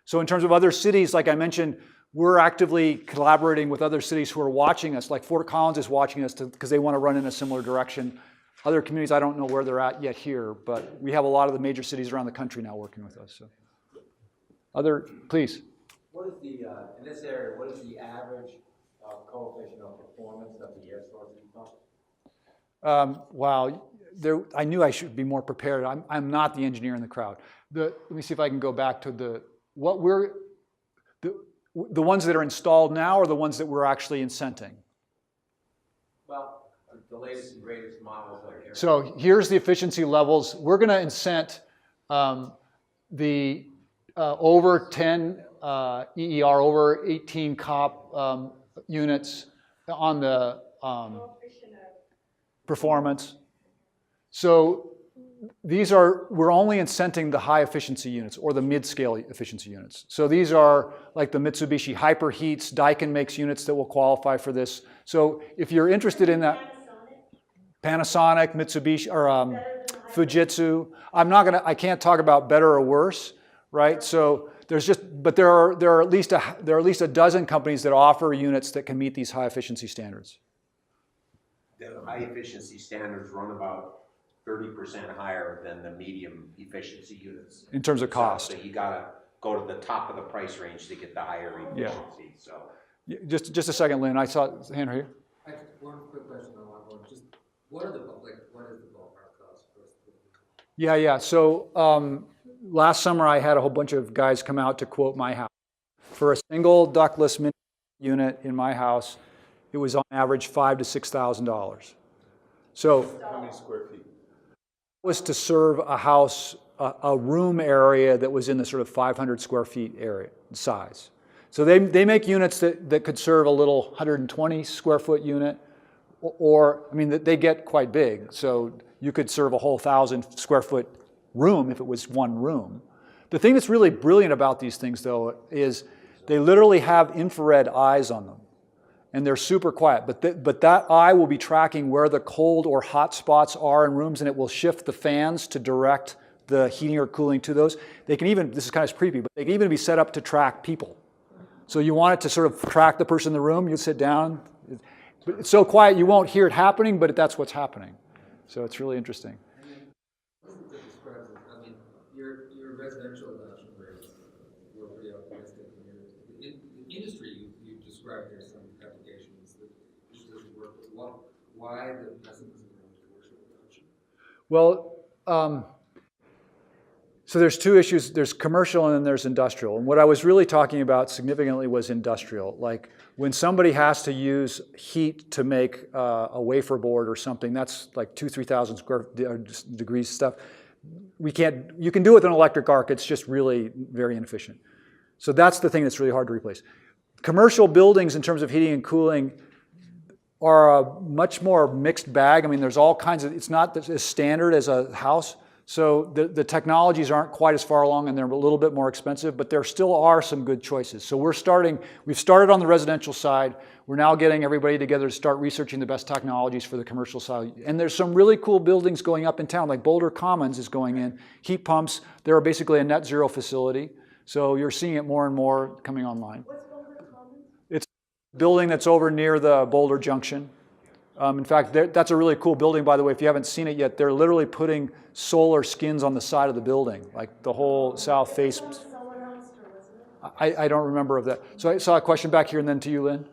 So in terms of other cities, like I mentioned, we're actively collaborating with other cities who are watching us, like Fort Collins is watching us because they want to run in a similar direction. Other communities, I don't know where they're at yet here, but we have a lot of the major cities around the country now working with us. So, please. What is the, in this area, what is the average coefficient of performance of the air source heat pump? Wow, I knew I should be more prepared. I'm not the engineer in the crowd. Let me see if I can go back to the ones that are installed now, or the ones that we're actually incenting. Well, the latest and greatest models are here. So here's the efficiency levels. We're going to incent the over 10 EER, over 18 COP units on the performance. So we're only incenting the high efficiency units or the mid-scale efficiency units. So these are like the Mitsubishi Hyperheats. Daikin makes units that will qualify for this. So if you're interested in that, Panasonic, Mitsubishi, or Fujitsu. I can't talk about better or worse, right? So there are at least a dozen companies that offer units that can meet these high efficiency standards. The high efficiency standards run about 30% higher than the medium efficiency units. In terms of cost. So you gotta go to the top of the price range to get the higher efficiency. So Just a second, Lynn. I saw a hand right here. I have one quick question on that one. Just what is the ballpark cost for us to do? Yeah. So last summer I had a whole bunch of guys come out to quote my house. For a single ductless mini unit in my house, it was on average $5,000 to $6,000. So How many square feet? it was to serve a house, a room area that was in the sort of 500 square feet area size. So they make units that could serve a little 120 square foot unit, or I mean they get quite big. So you could serve a whole 1,000 square foot room if it was one room. The thing that's really brilliant about these things though is they literally have infrared eyes on them. And they're super quiet, but that eye will be tracking where the cold or hot spots are in rooms, and it will shift the fans to direct the heating or cooling to those. They can even, this is kind of creepy, but they can even be set up to track people. So you want it to sort of track the person in the room, you sit down. It's so quiet you won't hear it happening, but that's what's happening. So it's really interesting. What is it that describes it? I mean, your residential adoption rates were pretty optimistic. In the industry, you described there's some applications that just doesn't work. But why the pessimism around commercial adoption? Well, so there's two issues. There's commercial and then there's industrial. And what I was really talking about significantly was industrial. Like when somebody has to use heat to make a wafer board or something, that's like 2,000 to 3,000 degrees stuff. You can do it with an electric arc, it's just really very inefficient. So that's the thing that's really hard to replace. Commercial buildings in terms of heating and cooling are a much more mixed bag. I mean, there's all kinds of, it's not as standard as a house. So the technologies aren't quite as far along and they're a little bit more expensive, but there still are some good choices. So we've started on the residential side. We're now getting everybody together to start researching the best technologies for the commercial side. And there's some really cool buildings going up in town, like Boulder Commons is going in. Heat pumps, they're basically a net zero facility. So you're seeing it more and more coming online. What's Boulder Commons? It's a building that's over near the Boulder Junction. In fact, that's a really cool building, by the way. If you haven't seen it yet, they're literally putting solar skins on the side of the building, like the whole south face. I don't remember of that. So I saw a question back here, and then to you, Lynn.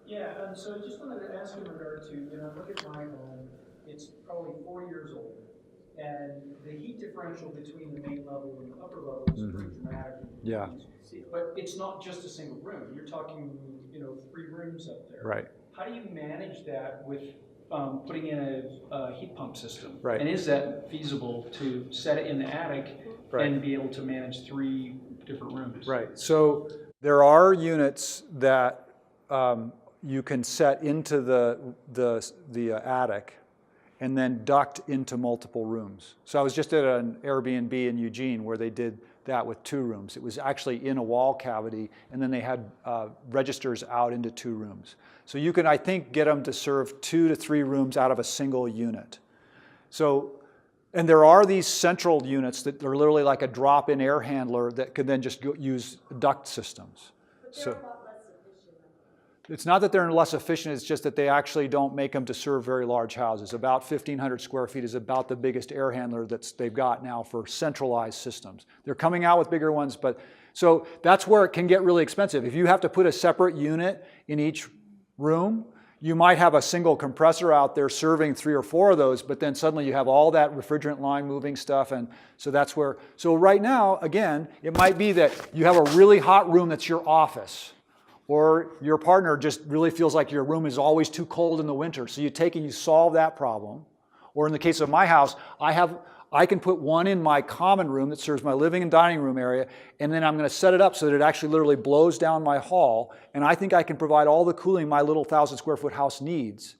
Yeah, so I just wanted to ask in regard to, look at my home, it's probably 4 years old, and the heat differential between the main level and the upper level is pretty dramatic. Yeah. But it's not just a single room. You're talking, 3 rooms up there. Right. how do you manage that with putting in a heat pump system? Right. And is that feasible to set it in the attic Right. and be able to manage 3 different rooms? Right. So there are units that you can set into the attic and then duct into multiple rooms. So I was just at an Airbnb in Eugene where they did that with 2 rooms. It was actually in a wall cavity, and then they had registers out into 2 rooms. So you can, I think, get them to serve 2 to 3 rooms out of a single unit. So, and there are these central units that are literally like a drop-in air handler that could then just use duct systems. But they're a lot less efficient. It's not that they're less efficient, it's just that they actually don't make them to serve very large houses. About 1,500 square feet is about the biggest air handler that they've got now for centralized systems. They're coming out with bigger ones, but so that's where it can get really expensive. If you have to put a separate unit in each room, you might have a single compressor out there serving 3 or 4 of those, but then suddenly you have all that refrigerant line moving stuff, and so that's where, so right now, again, it might be that you have a really hot room that's your office, or your partner just really feels like your room is always too cold in the winter, so you take and you solve that problem. Or in the case of my house, I can put one in my common room that serves my living and dining room area, and then I'm going to set it up so that it actually literally blows down my hall, and I think I can provide all the cooling my little 1,000 square foot house needs.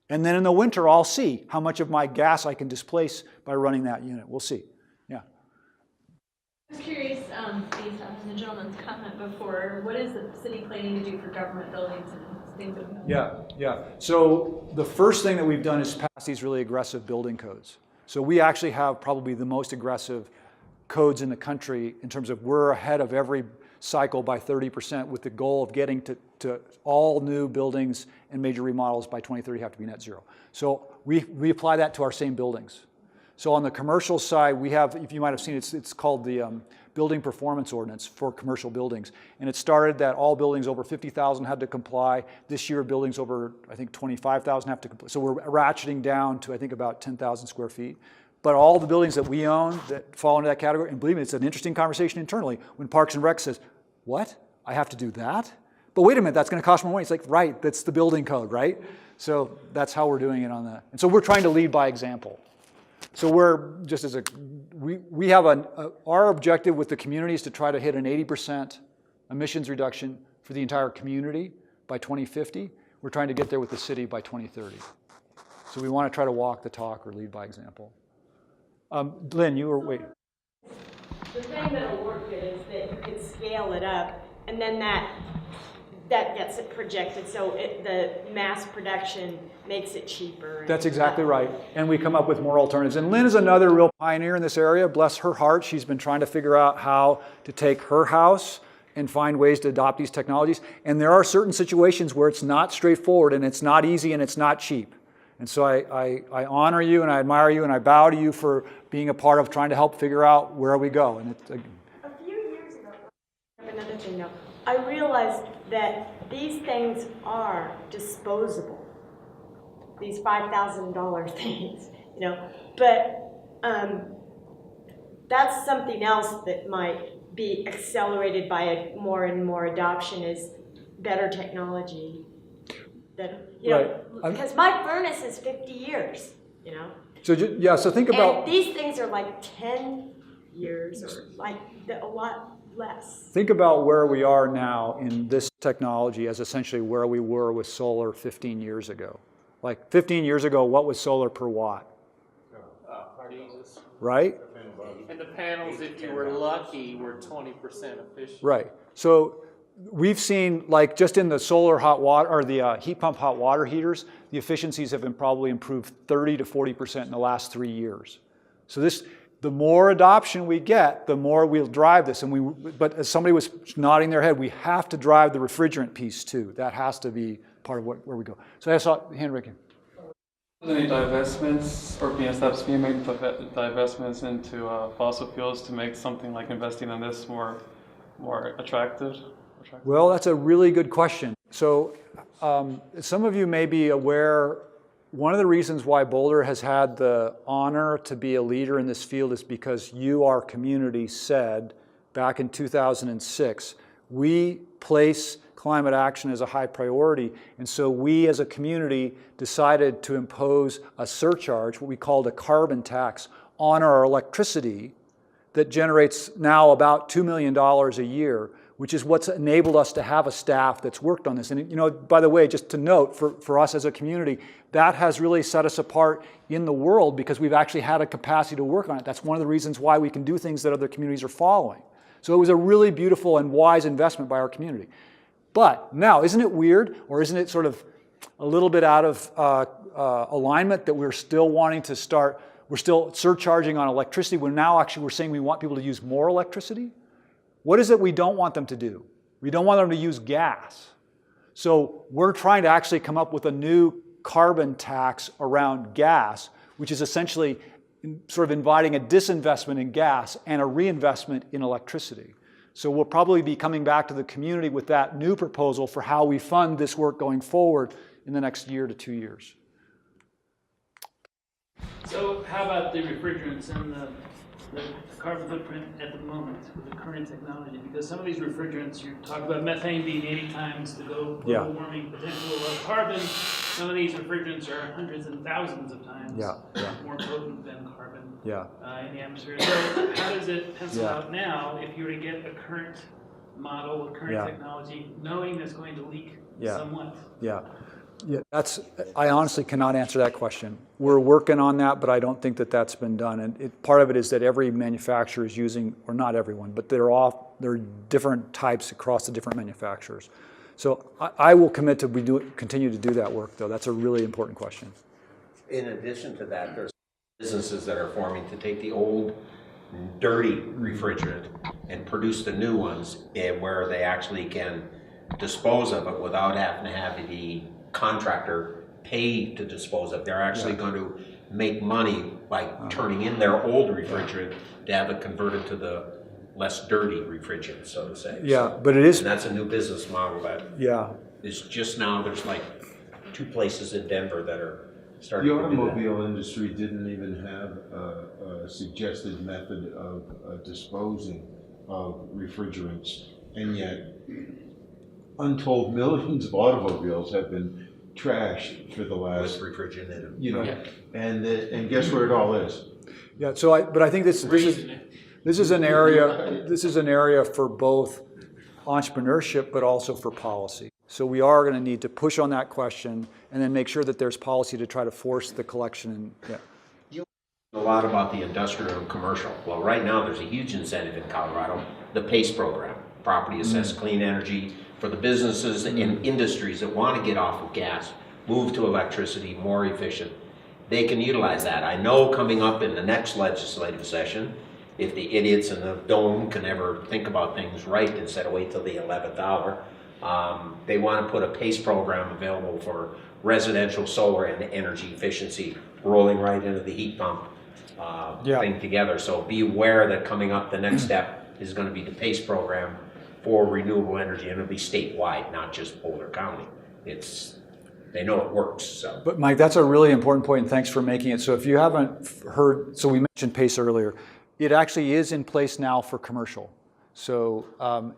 And then in the winter, I'll see how much of my gas I can displace by running that unit. We'll see. Yeah. I was curious, based on the gentleman's comment before, what is the city planning to do for government buildings and things of that? Yeah. So the first thing that we've done is pass these really aggressive building codes. So we actually have probably the most aggressive codes in the country in terms of we're ahead of every cycle by 30% with the goal of getting to all new buildings and major remodels by 2030 have to be net zero. So we apply that to our same buildings. So on the commercial side, we have, if you might have seen, it's called the Building Performance Ordinance for commercial buildings. And it started that all buildings over 50,000 had to comply. This year, buildings over, I think, 25,000 have to comply. So we're ratcheting down to, I think, about 10,000 square feet. But all the buildings that we own that fall into that category, and believe me, it's an interesting conversation internally when Parks and Rec says, what? I have to do that? But wait a minute, that's going to cost more money. It's like, right, that's the building code, right? So that's how we're doing it on that. And so we're trying to lead by example. So we're just as we have our objective with the community is to try to hit an 80% emissions reduction for the entire community by 2050. We're trying to get there with the city by 2030. So we want to try to walk the talk or lead by example. Lynn, you were waiting. The thing that'll work good is that you can scale it up, and then that gets it projected, so the mass production makes it cheaper. That's exactly right. And we come up with more alternatives. And Lynn is another real pioneer in this area. Bless her heart. She's been trying to figure out how to take her house and find ways to adopt these technologies. And there are certain situations where it's not straightforward and it's not easy and it's not cheap. And so I honor you and I admire you and I bow to you for being a part of trying to help figure out where we go. And it's, a few years ago, another thing though, I realized that these things are disposable. These $5,000 things, you know, but that's something else that might be accelerated by more and more adoption is better technology. That, you know, because my furnace is 50 years, you know. So yeah, so think about. And these things are like 10 years or like a lot less. Think about where we are now in this technology as essentially where we were with solar 15 years ago. Like 15 years ago, what was solar per watt? Jesus. Right? And the panels, if you were lucky, were 20% efficient. Right. So we've seen, like just in the solar hot water, or the heat pump hot water heaters, the efficiencies have been probably improved 30 to 40% in the last 3 years. So the more adoption we get, the more we'll drive this. But as somebody was nodding their head, we have to drive the refrigerant piece too. That has to be part of where we go. So I saw Henrik. Any divestments or being steps being made to divestments into fossil fuels to make something like investing in this more attractive? Well, that's a really good question. So some of you may be aware, one of the reasons why Boulder has had the honor to be a leader in this field is because you, our community, said back in 2006, we place climate action as a high priority, and so we as a community decided to impose a surcharge, what we called a carbon tax, on our electricity that generates now about $2 million a year, which is what's enabled us to have a staff that's worked on this. And you know, by the way, just to note, for us as a community, that has really set us apart in the world because we've actually had a capacity to work on it. That's one of the reasons why we can do things that other communities are following. So it was a really beautiful and wise investment by our community. But now, isn't it weird, or isn't it sort of a little bit out of alignment that we're still wanting to start, we're still surcharging on electricity when now actually we're saying we want people to use more electricity? What is it we don't want them to do? We don't want them to use gas. So we're trying to actually come up with a new carbon tax around gas, which is essentially sort of inviting a disinvestment in gas and a reinvestment in electricity. So we'll probably be coming back to the community with that new proposal for how we fund this work going forward in the next year to 2 years. So how about the refrigerants and the carbon footprint at the moment with the current technology? Because some of these refrigerants, you talk about methane being 80 times the global warming potential of carbon. Some of these refrigerants are hundreds and thousands of times more potent than carbon in the atmosphere. So how does it pencil out now if you were to get a current model with current technology, knowing it's going to leak somewhat? I honestly cannot answer that question. We're working on that, but I don't think that that's been done. And part of it is that every manufacturer is using, or not everyone, but there are different types across the different manufacturers. So I will commit to continue to do that work, though. That's a really important question. In addition to that, there's businesses that are forming to take the old dirty refrigerant and produce the new ones, and where they actually can dispose of it without having to have the contractor pay to dispose of. They're actually going to make money by turning in their old refrigerant to have it converted to the less dirty refrigerant, so to say. But it is. And that's a new business model that is just now, there's like 2 places in Denver that are starting The to do that. automobile industry didn't even have a suggested method of disposing of refrigerants, and yet untold millions of automobiles have been trashed for the last, with refrigerant in them. you know, and guess where it all is? But I think this is an area for both entrepreneurship, but also for policy. So we are going to need to push on that question and then make sure that there's policy to try to force the collection. You know a lot about the industrial and commercial. Well, right now there's a huge incentive in Colorado, the PACE program, Property Assessed Clean Energy, for the businesses and industries that want to get off of gas, move to electricity, more efficient. They can utilize that. I know coming up in the next legislative session, if the idiots in the dome can ever think about things right instead of wait till the 11th hour, they want to put a PACE program available for residential solar and energy efficiency, rolling right into the heat pump thing together. So be aware that coming up, the next step is going to be the PACE program for renewable energy, and it'll be statewide, not just Boulder County. They know it works. So. But Mike, that's a really important point, and thanks for making it. So if you haven't heard, so we mentioned PACE earlier, it actually is in place now for commercial. So,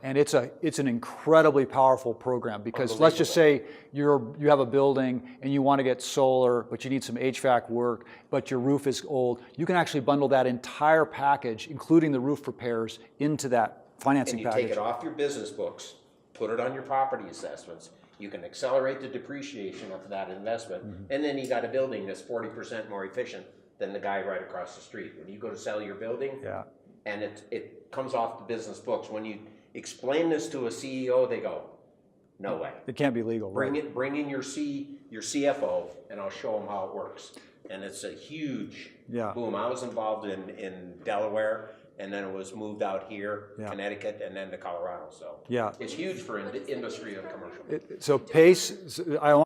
and it's an incredibly powerful program, because let's just say you have a building and you want to get solar, but you need some HVAC work, but your roof is old. You can actually bundle that entire package, including the roof repairs, into that financing package. And you take it off your business books, put it on your property assessments. You can accelerate the depreciation of that investment, and then you got a building that's 40% more efficient than the guy right across the street. When you go to sell your building, and it comes off the business books, when you explain this to a CEO, they go, no way. It can't be legal. Bring in your CFO, and I'll show them how it works. And it's a huge boom. I was involved in Delaware, and then it was moved out here, Connecticut, and then to Colorado. So it's huge for industry and commercial. So PACE, I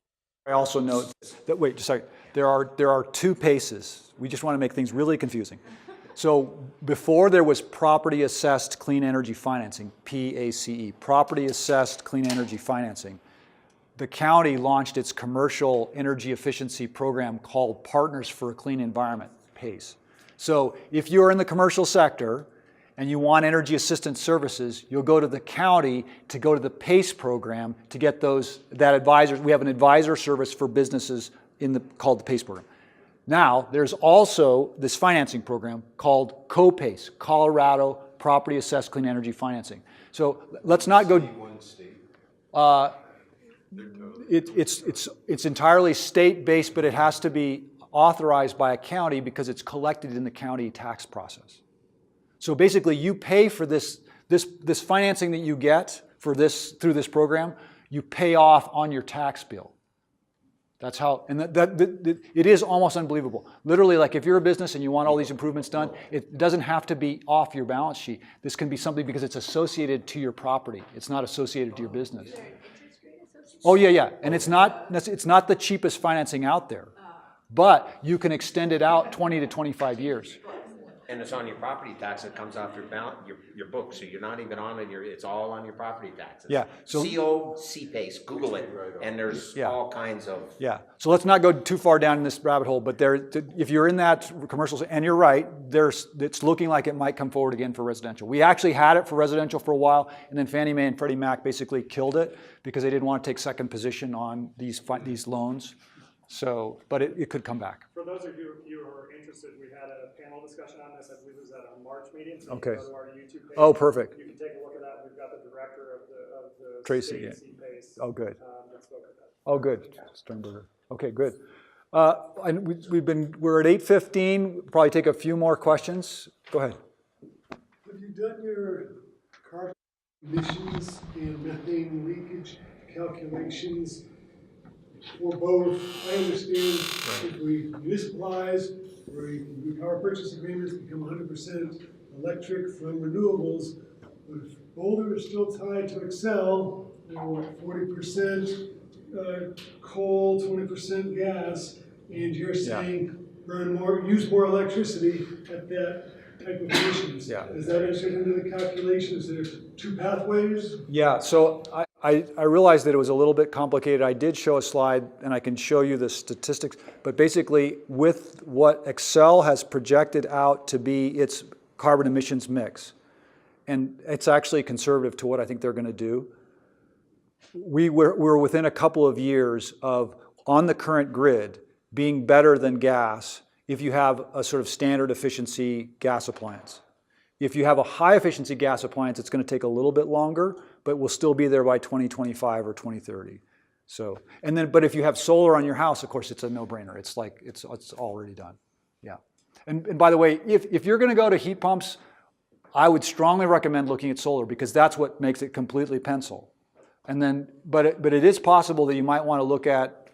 also note that, wait, just a second, there are 2 PACEs. We just want to make things really confusing. So before there was Property Assessed Clean Energy Financing, PACE, Property Assessed Clean Energy Financing. The county launched its commercial energy efficiency program called Partners for a Clean Environment, PACE. So if you're in the commercial sector and you want energy assistance services, you'll go to the county to go to the PACE program to get that advisor. We have an advisor service for businesses called the PACE program. Now, there's also this financing program called COPACE, Colorado Property Assessed Clean Energy Financing. So let's not go. It's entirely state-based, but it has to be authorized by a county because it's collected in the county tax process. So basically, you pay for this financing that you get through this program. You pay off on your tax bill. That's how, and it is almost unbelievable. Literally, like if you're a business and you want all these improvements done, it doesn't have to be off your balance sheet. This can be something because it's associated to your property. It's not associated to your business. Is there an interest rate associated? Oh yeah, and it's not the cheapest financing out there, but you can extend it out 20 to 25 years. And it's on your property tax that comes off your book, so you're not even on it, it's all on your property taxes. Yeah. So COPACE, Google it, and there's all kinds of. Yeah. So let's not go too far down in this rabbit hole, but if you're in that commercial, and you're right, it's looking like it might come forward again for residential. We actually had it for residential for a while, and then Fannie Mae and Freddie Mac basically killed it because they didn't want to take second position on these loans. So, but it could come back. For those of you who are interested, we had a panel discussion on this. I believe it was at a March meeting. So Okay. you can go to our YouTube page. Oh, perfect. You can take a look at that. We've got the director of the Tracy, state yeah. CPACE, Oh, good. that spoke at that. Oh, good. Sternberger. Okay, good. And we're at 8:15. We'll probably take a few more questions. Go ahead. Have you done your carbon emissions and methane leakage calculations for both? I understand if we municipalize or the power purchase agreements become 100% electric from renewables, but if Boulder is still tied to Excel, 40% coal, 20% gas, and you're saying use more electricity at that type of emissions. Yeah. Is that entered into the calculations? Is there two pathways? Yeah, so I realized that it was a little bit complicated. I did show a slide, and I can show you the statistics, but basically with what Excel has projected out to be its carbon emissions mix, and it's actually conservative to what I think they're going to do, we're within a couple of years of, on the current grid, being better than gas if you have a sort of standard efficiency gas appliance. If you have a high efficiency gas appliance, it's going to take a little bit longer, but we'll still be there by 2025 or 2030. So, but if you have solar on your house, of course, it's a no-brainer. It's like, it's already done. Yeah. And by the way, if you're going to go to heat pumps, I would strongly recommend looking at solar because that's what makes it completely pencil. And then, but it is possible that you might want to look at,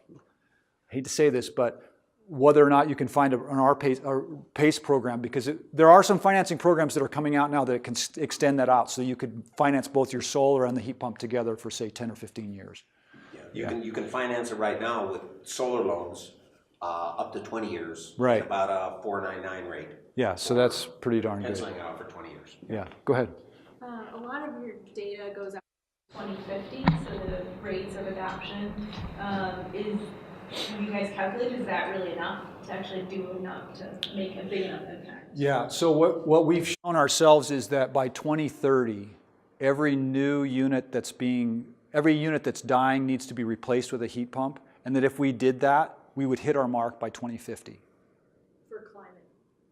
I hate to say this, but whether or not you can find our PACE program, because there are some financing programs that are coming out now that can extend that out, so you could finance both your solar and the heat pump together for say 10 or 15 years. Yeah, you can finance it right now with solar loans up to 20 years. Right. At about a 4.99 rate. Yeah, so that's pretty darn good. Penciling out for 20 years. Yeah, go ahead. A lot of your data goes out to 2050, so the rates of adoption have you guys calculated, is that really enough to actually do enough to make a big enough impact? Yeah, so what we've shown ourselves is that by 2030, every unit that's dying needs to be replaced with a heat pump, and that if we did that, we would hit our mark by 2050. For climate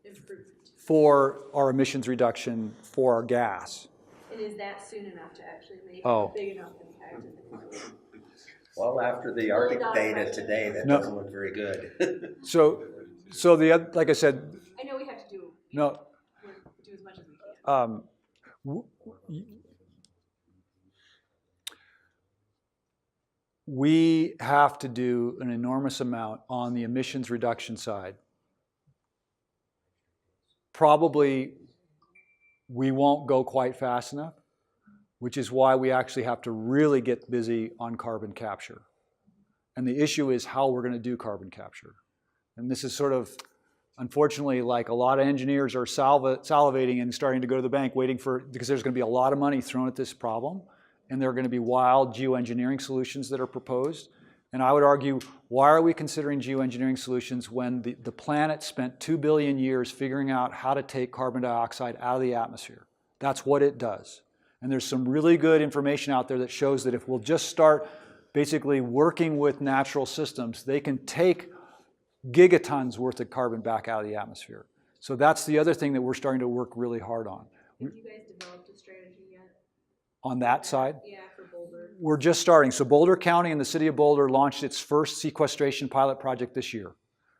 improvement. For our emissions reduction for our gas. And is that soon enough to actually make Oh. a big enough impact in the climate? Well, after the Arctic data today, that No. doesn't look very good. So like I said, I know we have to do as much as we can. We have to do an enormous amount on the emissions reduction side. Probably we won't go quite fast enough, which is why we actually have to really get busy on carbon capture. And the issue is how we're going to do carbon capture. And this is sort of, unfortunately, like a lot of engineers are salivating and starting to go to the bank because there's going to be a lot of money thrown at this problem. And there are going to be wild geoengineering solutions that are proposed. And I would argue, why are we considering geoengineering solutions when the planet spent 2 billion years figuring out how to take carbon dioxide out of the atmosphere? That's what it does. And there's some really good information out there that shows that if we'll just start basically working with natural systems, they can take gigatons worth of carbon back out of the atmosphere. So that's the other thing that we're starting to work really hard on. Have you guys developed a strategy yet? On that side? Yeah, for Boulder. We're just starting. So Boulder County and the City of Boulder launched its first sequestration pilot project this year.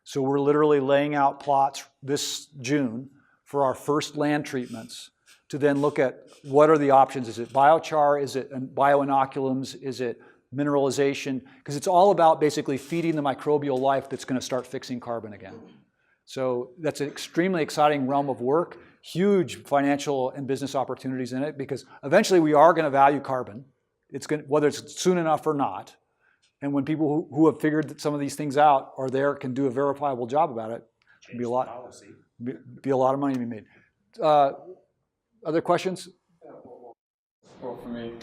So we're literally laying out plots this June for our first land treatments to then look at what are the options. Is it biochar? Is it bioinoculums? Is it mineralization? Because it's all about basically feeding the microbial life that's going to start fixing carbon again. So that's an extremely exciting realm of work, huge financial and business opportunities in it, because eventually we are going to value carbon. It's going to, whether it's soon enough or not. And when people who have figured some of these things out are there, can do a verifiable job about it, it'll be a lot, be a lot of money to be made. Other questions? Well, for me,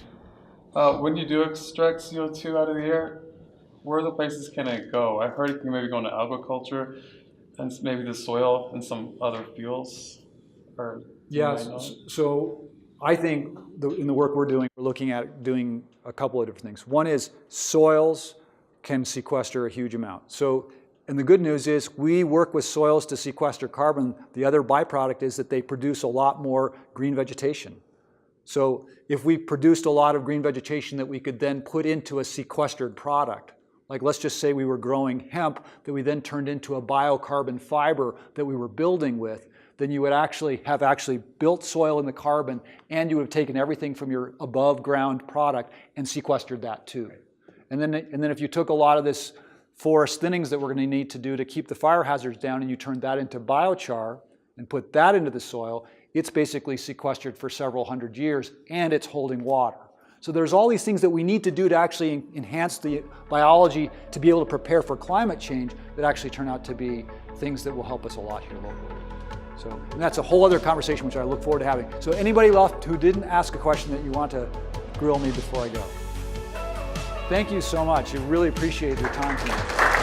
when you do extract CO2 out of the air, where the places can it go? I heard it can maybe go into agriculture and maybe the soil and some other fuels. Or yes. So I think in the work we're doing, we're looking at doing a couple of different things. One is soils can sequester a huge amount. So, and the good news is we work with soils to sequester carbon. The other byproduct is that they produce a lot more green vegetation. So if we produced a lot of green vegetation that we could then put into a sequestered product, like let's just say we were growing hemp that we then turned into a biocarbon fiber that we were building with, then you would actually have built soil in the carbon, and you would have taken everything from your above ground product and sequestered that too. And then if you took a lot of this forest thinnings that we're going to need to do to keep the fire hazards down and you turned that into biochar and put that into the soil, it's basically sequestered for several hundred years and it's holding water. So there's all these things that we need to do to actually enhance the biology to be able to prepare for climate change that actually turn out to be things that will help us a lot here locally. So, and that's a whole other conversation which I look forward to having. So anybody left who didn't ask a question that you want to grill me before I go? Thank you so much. I really appreciate your time tonight.